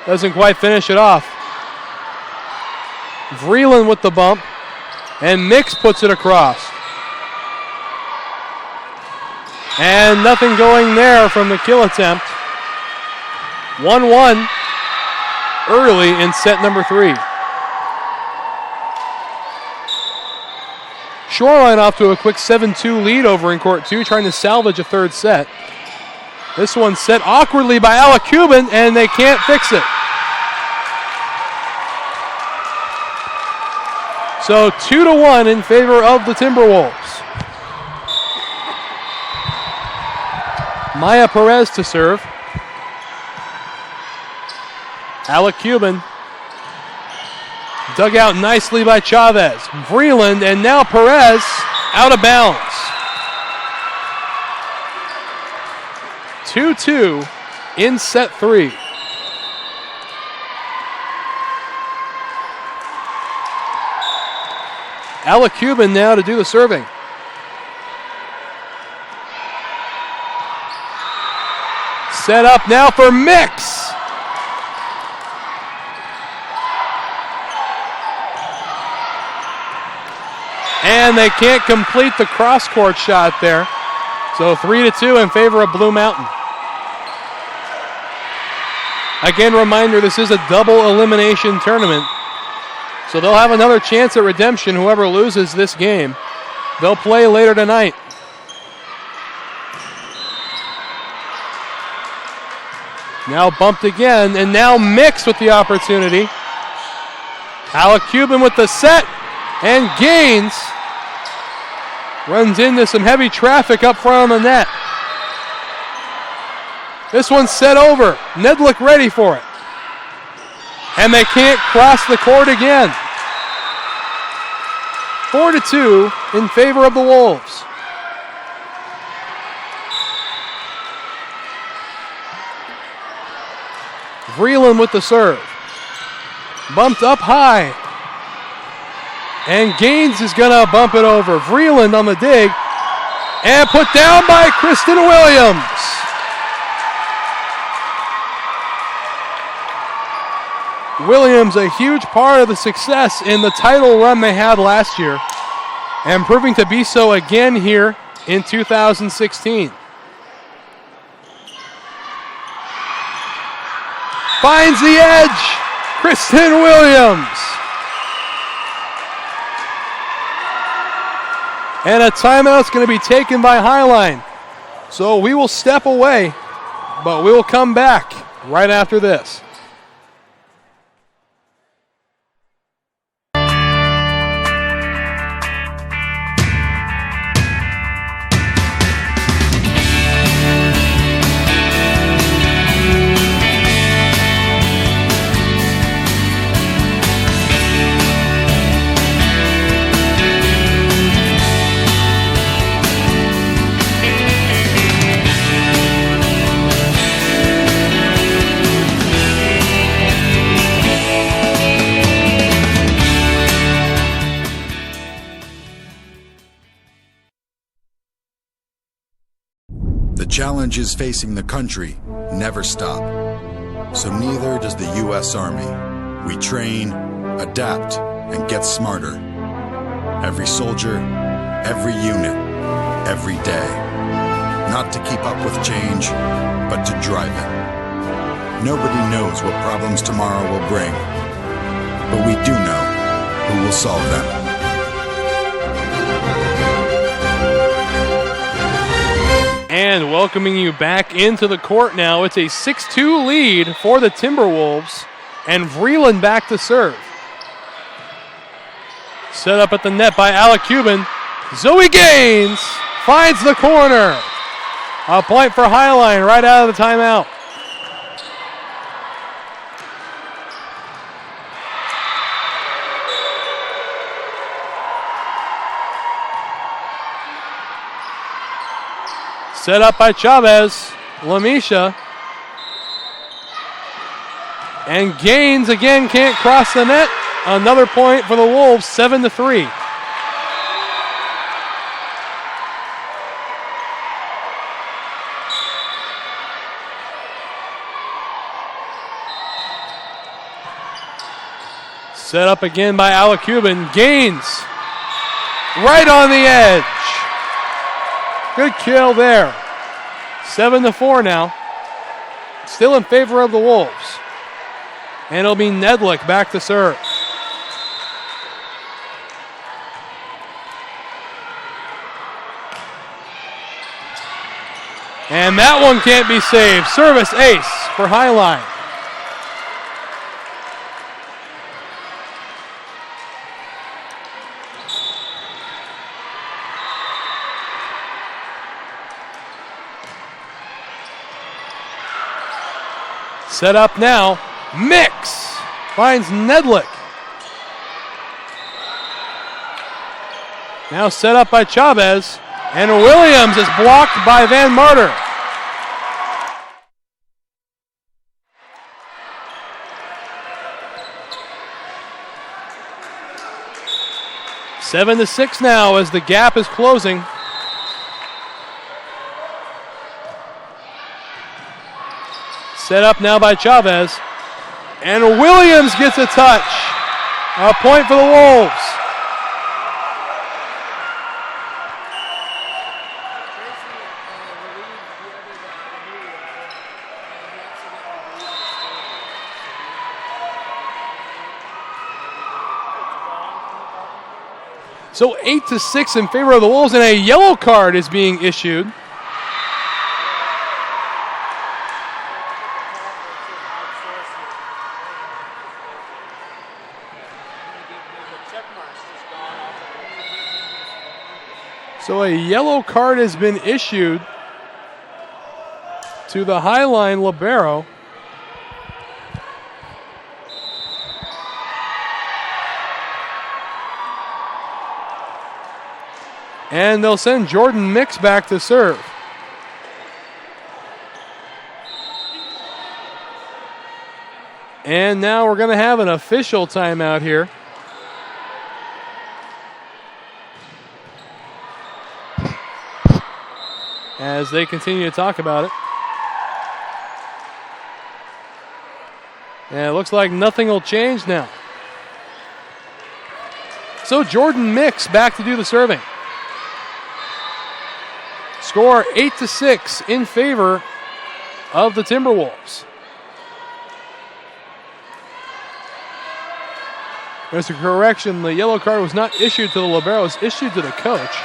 B: doesn't quite finish it off. Vreeland with the bump, and Mix puts it across. And nothing going there from the kill attempt. 1-1 early in set number 3. Shoreline off to a quick 7-2 lead over in court 2, trying to salvage a third set. This one set awkwardly by Alec Cuban, and they can't fix it. So 2-1 in favor of the Timberwolves. Maya Perez to serve. Alec Cuban. Dug out nicely by Chavez. Vreeland, and now Perez out of bounds. 2-2 in set 3. Alec Cuban now to do the serving. Set up now for Mix. And they can't complete the cross-court shot there. So 3-2 in favor of Blue Mountain. Again, reminder, this is a double elimination tournament. So they'll have another chance at redemption, whoever loses this game. They'll play later tonight. Now bumped again, and now Mix with the opportunity. Alec Cuban with the set, and Gaines runs into some heavy traffic up front on the net. This one's set over. Nedlick ready for it. And they can't cross the court again. 4-2 in favor of the Wolves. Vreeland with the serve. Bumped up high. And Gaines is going to bump it over. Vreeland on the dig. And put down by Kristen Williams. Williams, a huge part of the success in the title run they had last year, and proving to be so again here in 2016. Finds the edge, Kristen Williams. And a timeout's going to be taken by Highline. So we will step away, but we will come back right after this.
A: The challenges facing the country never stop. So neither does the U.S. Army. We train, adapt, and get smarter. Every soldier, every unit, every day. Not to keep up with change, but to drive it. Nobody knows what problems tomorrow will bring, but we do know who will solve them.
B: And welcoming you back into the court now, it's a 6-2 lead for the Timberwolves, and Vreeland back to serve. Set up at the net by Alec Cuban. Zoe Gaines finds the corner. A point for Highline right out of the timeout. Set up by Chavez. Lamisha. And Gaines again can't cross the net. Another point for the Wolves, 7-3. Set up again by Alec Cuban. Gaines right on the edge. Good kill there. 7-4 now. Still in favor of the Wolves. And it'll be Nedlick back to serve. And that one can't be saved. Service ace for Highline. Set up now. Mix finds Nedlick. Now set up by Chavez. And Williams is blocked by Van Marter. Seven to 6 now as the gap is closing. Set up now by Chavez. And Williams gets a touch. A point for the Wolves. So 8-6 in favor of the Wolves, and a yellow card is being issued. So a yellow card has been issued to the Highline libero. And they'll send Jordan Mix back to serve. And now we're going to have an official timeout here. As they continue to talk about it. And it looks like nothing will change now. So Jordan Mix back to do the serving. Score 8-6 in favor of the Timberwolves. There's a correction. The yellow card was not issued to the libero, it was issued to the coach.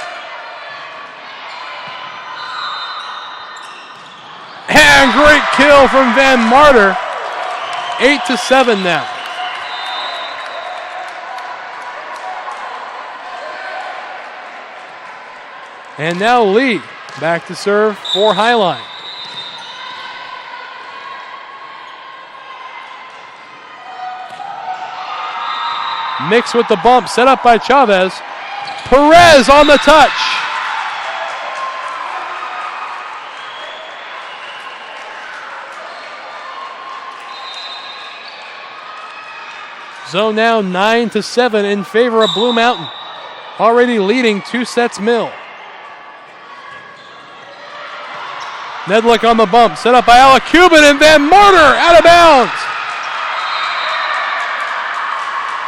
B: And great kill from Van Marter. 8-7 now. And now Lee back to serve for Highline. Mix with the bump, set up by Chavez. Perez on the touch. So now 9-7 in favor of Blue Mountain. Already leading 2 sets Mill. Nedlick on the bump, set up by Alec Cuban, and Van Marter out of bounds.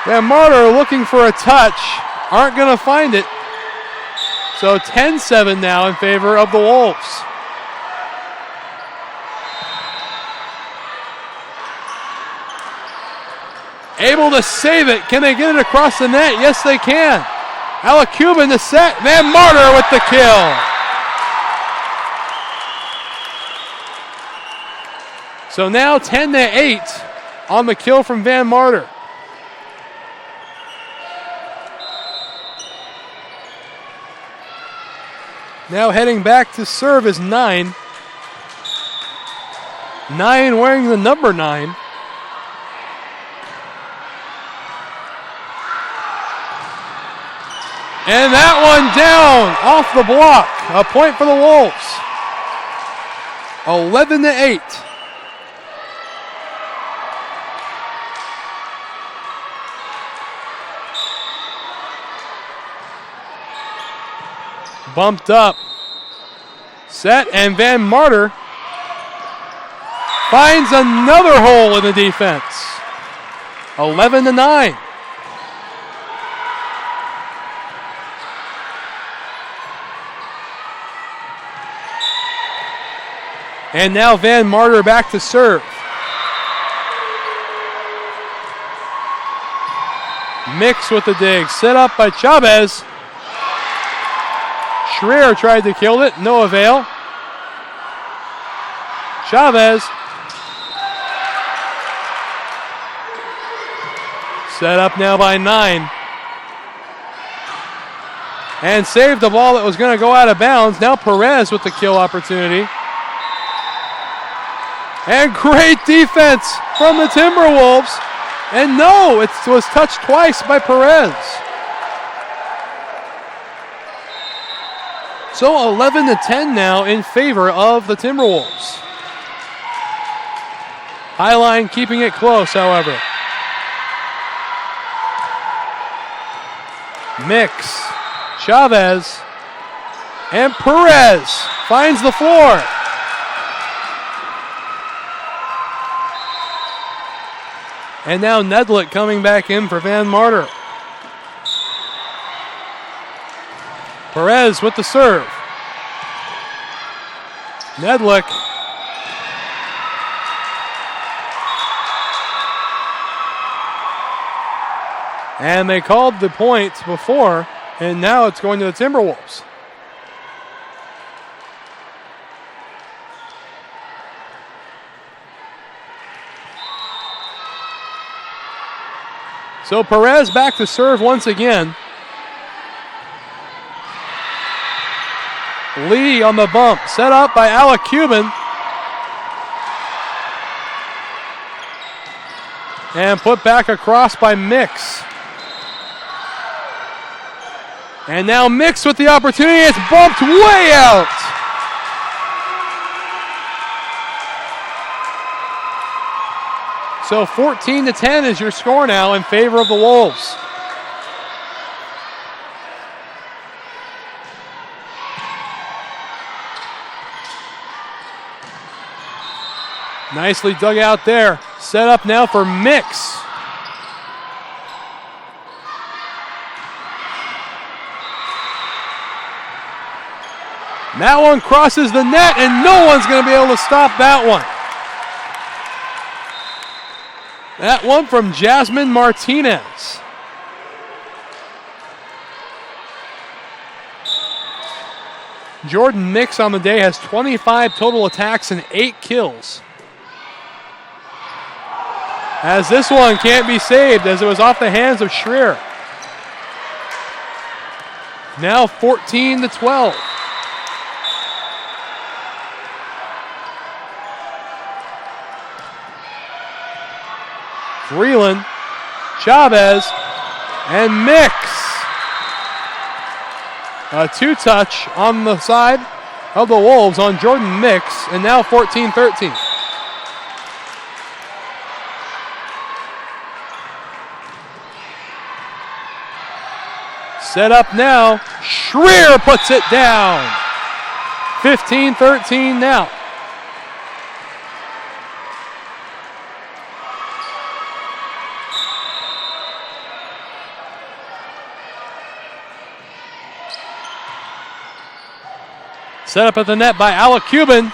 B: Van Marter looking for a touch, aren't going to find it. So 10-7 now in favor of the Wolves. Able to save it. Can they get it across the net? Yes, they can. Alec Cuban to set. Van Marter with the kill. So now 10-8 on the kill from Van Marter. Now heading back to serve is 9. 9 wearing the number 9. And that one down off the block. A point for the Wolves. 11-8. Bumped up. Set, and Van Marter finds another hole in the defense. 11-9. And now Van Marter back to serve. Mix with the dig. Set up by Chavez. Schreier tried to kill it. No avail. Chavez. Set up now by 9. And saved the ball that was going to go out of bounds. Now Perez with the kill opportunity. And great defense from the Timberwolves. And no, it was touched twice by Perez. So 11-10 now in favor of the Timberwolves. Highline keeping it close, however. Mix, Chavez, and Perez finds the floor. And now Nedlick coming back in for Van Marter. Perez with the serve. Nedlick. And they called the point before, and now it's going to the Timberwolves. So Perez back to serve once again. Lee on the bump, set up by Alec Cuban. And put back across by Mix. And now Mix with the opportunity, it's bumped way out. So 14-10 is your score now in favor of the Wolves. Nicely dug out there. Set up now for Mix. That one crosses the net, and no one's going to be able to stop that one. That one from Jasmine Martinez. Jordan Mix on the day has 25 total attacks and 8 kills. As this one can't be saved as it was off the hands of Schreier. Now 14-12. Freeland, Chavez, and Mix. A 2-touch on the side of the Wolves on Jordan Mix, and now 14-13. Set up now. Schreier puts it down. 15-13 now. Set up at the net by Alec Cuban.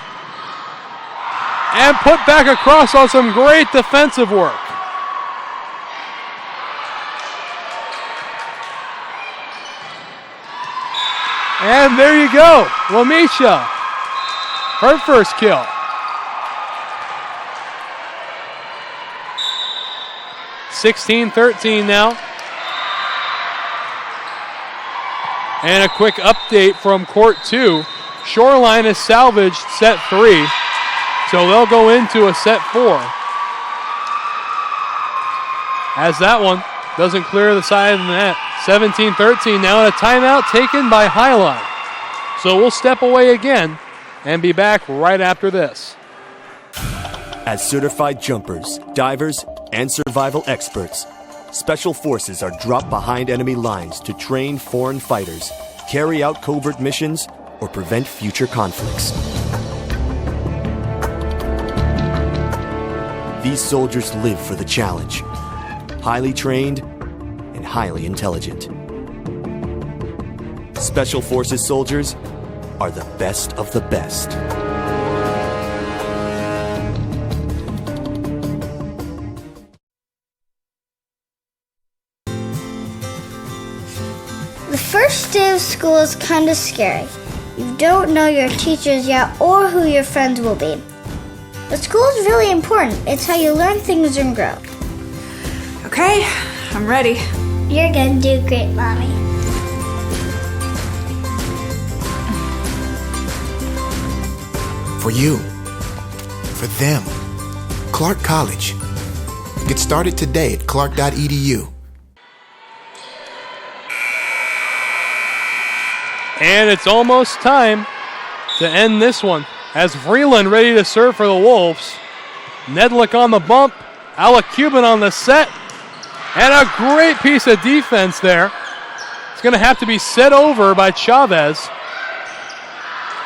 B: And put back across on some great defensive work. And there you go. Lamisha. Her first kill. (16-13) now. And a quick update from Court 2. Shoreline has salvaged set 3, so they'll go into a set 4. As that one doesn't clear the side of the net. 17-13 now, and a timeout taken by Highline. So we'll step away again and be back right after this.
Q: As certified jumpers, divers, and survival experts, Special Forces are dropped behind enemy lines to train foreign fighters, carry out covert missions, or prevent future conflicts. These soldiers live for the challenge, highly trained and highly intelligent. Special Forces soldiers are the best of the best.
D: The first day of school is kind of scary. You don't know your teachers yet or who your friends will be. But school is really important. It's how you learn things and grow.
E: Okay, I'm ready.
D: You're gonna do great, Mommy.
F: For you. For them. Clark College. Get started today at clark.edu.
B: And it's almost time to end this one. As Vreeland ready to serve for the Wolves. Nedlick on the bump. Alec Cuban on the set. And a great piece of defense there. It's going to have to be set over by Chavez.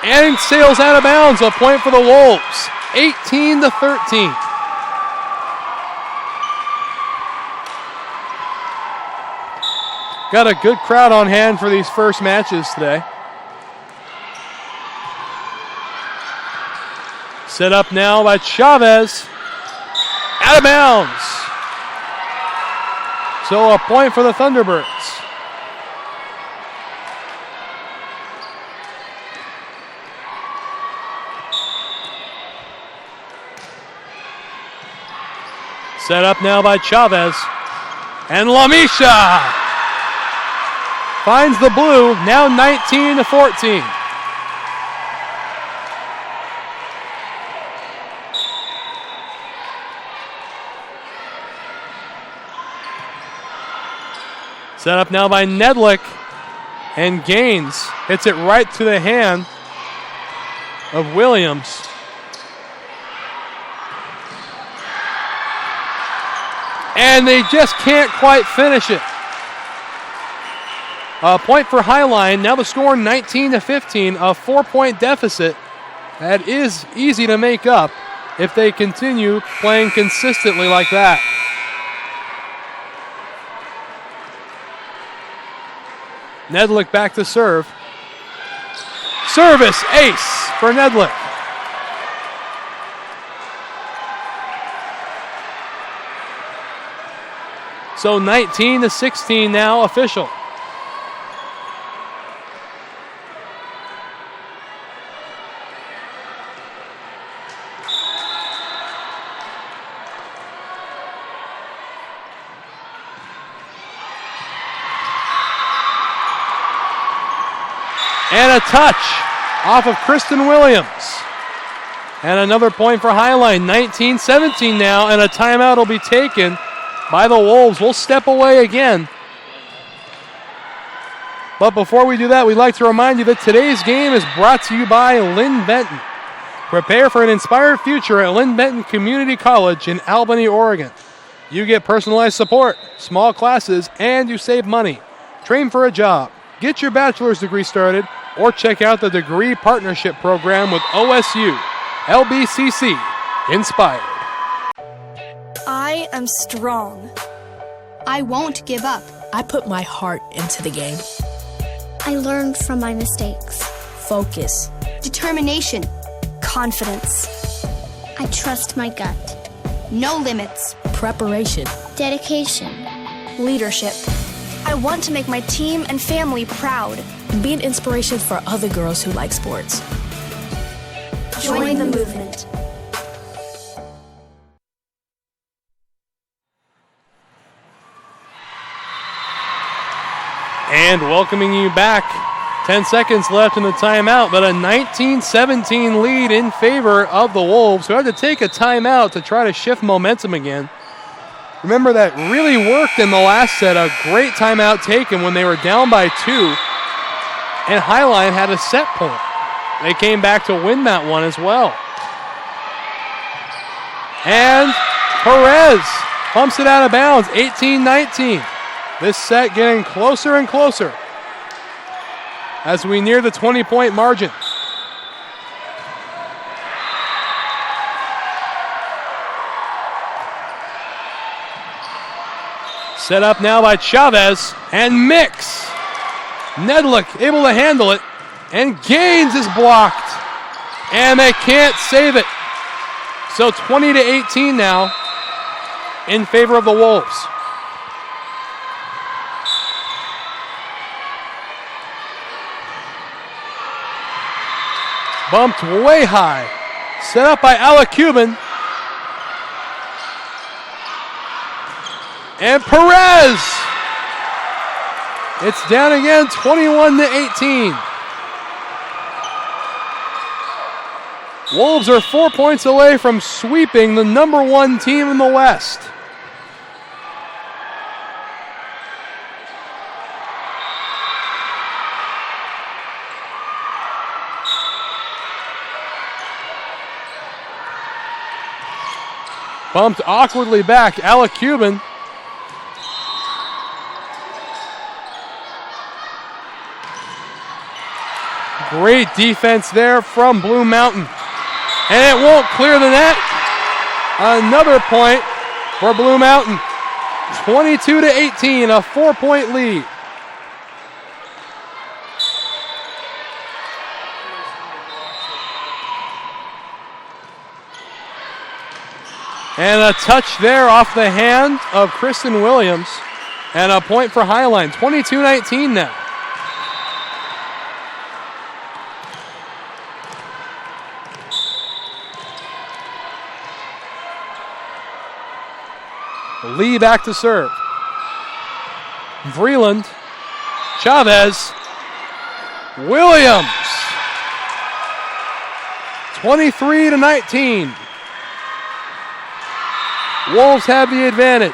B: And sails out of bounds. A point for the Wolves. 18-13. Got a good crowd on hand for these first matches today. Set up now by Chavez. Out of bounds. So a point for the Thunderbirds. Set up now by Chavez. And Lamisha finds the blue, now 19-14. Set up now by Nedlick, and Gaines hits it right to the hand of Williams. And they just can't quite finish it. A point for Highline. Now the score 19-15, a 4-point deficit. That is easy to make up if they continue playing consistently like that. Nedlick back to serve. Service ace for Nedlick. So 19-16 now official. And a touch off of Kristen Williams. And another point for Highline. 19-17 now, and a timeout will be taken by the Wolves. We'll step away again. But before we do that, we'd like to remind you that today's game is brought to you by Lynn Benton. Prepare for an inspired future at Lynn Benton Community College in Albany, Oregon. You get personalized support, small classes, and you save money. Train for a job, get your bachelor's degree started, or check out the Degree Partnership Program with OSU. LBCC Inspired.
M: I am strong.
N: I won't give up.
M: I put my heart into the game.
D: I learned from my mistakes.
M: Focus.
N: Determination.
M: Confidence.
D: I trust my gut.
N: No limits.
M: Preparation.
D: Dedication.
M: Leadership.
N: I want to make my team and family proud.
M: And be an inspiration for other girls who like sports.
N: Join the movement.
B: And welcoming you back. 10 seconds left in the timeout, but a 19-17 lead in favor of the Wolves, who had to take a timeout to try to shift momentum again. Remember, that really worked in the last set. A great timeout taken when they were down by 2, and Highline had a set point. They came back to win that one as well. And Perez pumps it out of bounds, 18-19. This set getting closer and closer as we near the 20-point margin. Set up now by Chavez and Mix. Nedlick able to handle it, and Gaines is blocked, and they can't save it. So 20-18 now in favor of the Wolves. Bumped way high. Set up by Alec Cuban. And Perez. It's down again, 21-18. Wolves are 4 points away from sweeping the number 1 team in the West. Bumped awkwardly back, Alec Cuban. Great defense there from Blue Mountain. And it won't clear the net. Another point for Blue Mountain. 22-18, a 4-point lead. And a touch there off the hand of Kristen Williams. And a point for Highline. 22-19 now. Lee back to serve. Vreeland. Chavez. Williams. 23-19. Wolves have the advantage.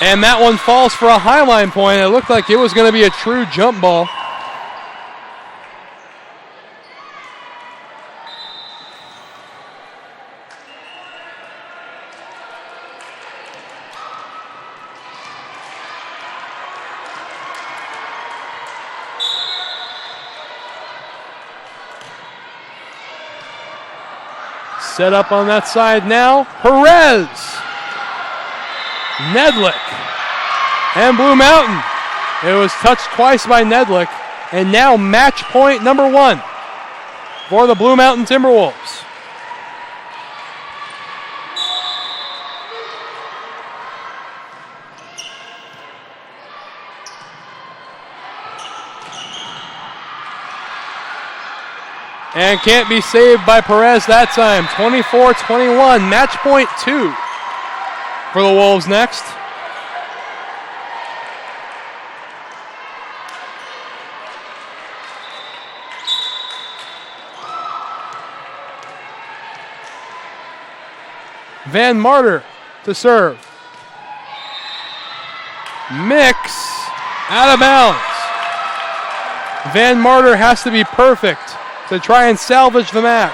B: And that one falls for a Highline point. It looked like it was going to be a true jump ball. Set up on that side now. Perez. Nedlick. And Blue Mountain. It was touched twice by Nedlick. And now match point number 1 for the Blue Mountain Timberwolves. And can't be saved by Perez that time. 24-21, match point 2 for the Wolves next. Van Marter to serve. Mix out of bounds. Van Marter has to be perfect to try and salvage the match.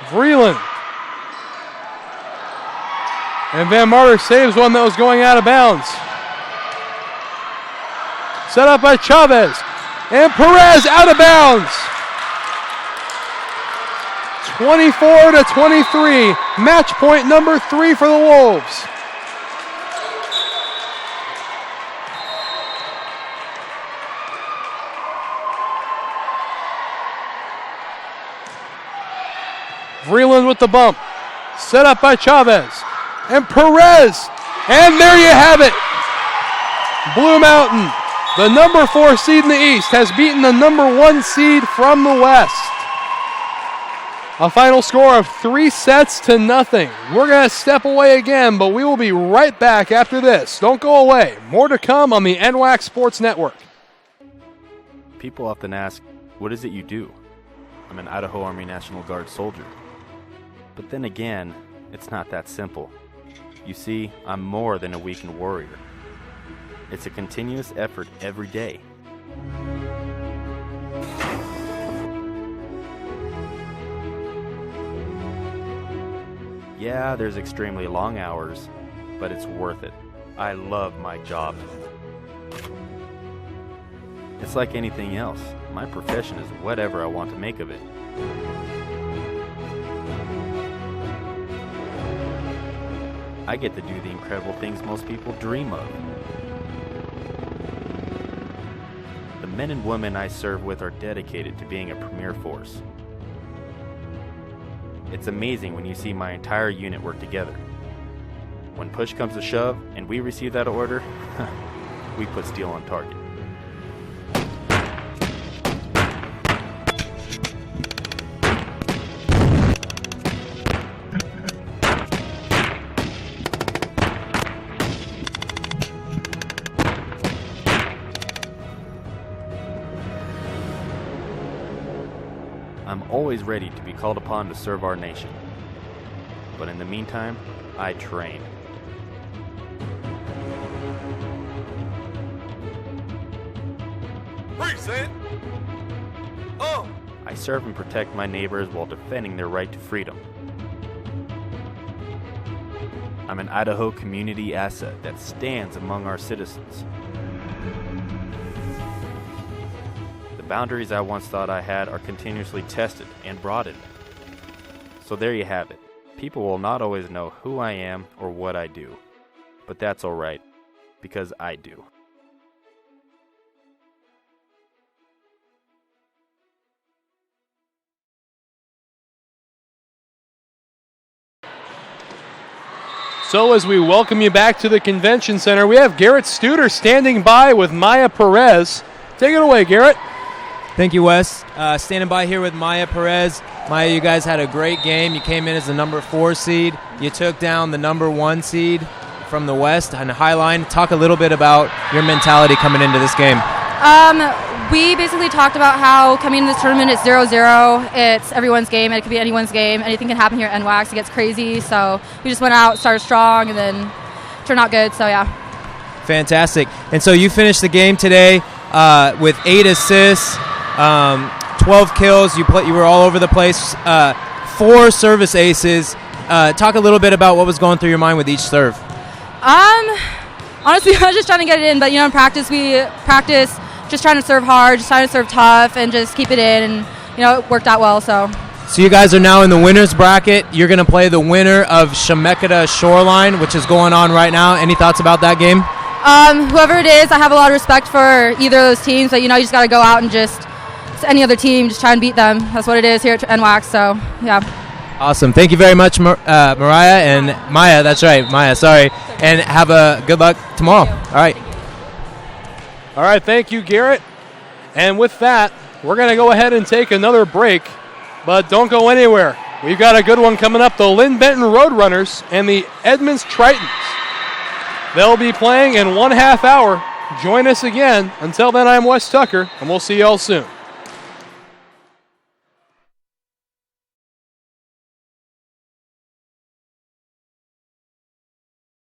B: Vreeland. And Van Marter saves one that was going out of bounds. Set up by Chavez. And Perez out of bounds. 24-23. Match point number 3 for the Wolves. Vreeland with the bump. Set up by Chavez. And Perez. And there you have it. Blue Mountain, the number 4 seed in the East, has beaten the number 1 seed from the West. A final score of 3-0. We're going to step away again, but we will be right back after this. Don't go away. More to come on the NWAC Sports Network.
H: People often ask, what is it you do? I'm an Idaho Army National Guard soldier. But then again, it's not that simple. You see, I'm more than a weekend warrior. It's a continuous effort every day. Yeah, there's extremely long hours, but it's worth it. I love my job. It's like anything else. My profession is whatever I want to make of it. I get to do the incredible things most people dream of. The men and women I serve with are dedicated to being a premier force. It's amazing when you see my entire unit work together. When push comes to shove and we receive that order, we put steel on target. I'm always ready to be called upon to serve our nation. But in the meantime, I train.
I: Present. Oh.
H: I serve and protect my neighbors while defending their right to freedom. I'm an Idaho community asset that stands among our citizens. The boundaries I once thought I had are continuously tested and broadened. So there you have it. People will not always know who I am or what I do. But that's alright, because I do.
B: So as we welcome you back to the Convention Center, we have Garrett Studer standing by with Maya Perez. Take it away, Garrett.
R: Thank you, Wes. Standing by here with Maya Perez. Maya, you guys had a great game. You came in as the number 4 seed. You took down the number 1 seed from the West on Highline. Talk a little bit about your mentality coming into this game.
S: We basically talked about how coming into this tournament, it's 0-0. It's everyone's game, and it could be anyone's game. Anything can happen here at NWAC. It gets crazy. So we just went out, started strong, and then turned out good. So, yeah.
R: Fantastic. And so you finished the game today with 8 assists, 12 kills. You were all over the place. 4 service aces. Talk a little bit about what was going through your mind with each serve.
S: Honestly, I was just trying to get it in, but in practice we practice just trying to serve hard, just trying to serve tough, and just keep it in, and it worked out well. So
R: you guys are now in the winners bracket. You're going to play the winner of Chemeketa Shoreline, which is going on right now. Any thoughts about that game?
S: Whoever it is, I have a lot of respect for either of those teams, but you just got to go out and just any other team, just try and beat them. That's what it is here at NWAC. So yeah.
R: Awesome. Thank you very much, Mariah and Maya. That's right, Maya. Sorry. And have a good luck tomorrow. All right.
B: All right. Thank you, Garrett. And with that, we're going to go ahead and take another break, but don't go anywhere. We've got a good one coming up, the Lynn Benton Roadrunners and the Edmonds Tritons. They'll be playing in 1/2 hour. Join us again. Until then, I'm Wes Tucker, and we'll see y'all soon.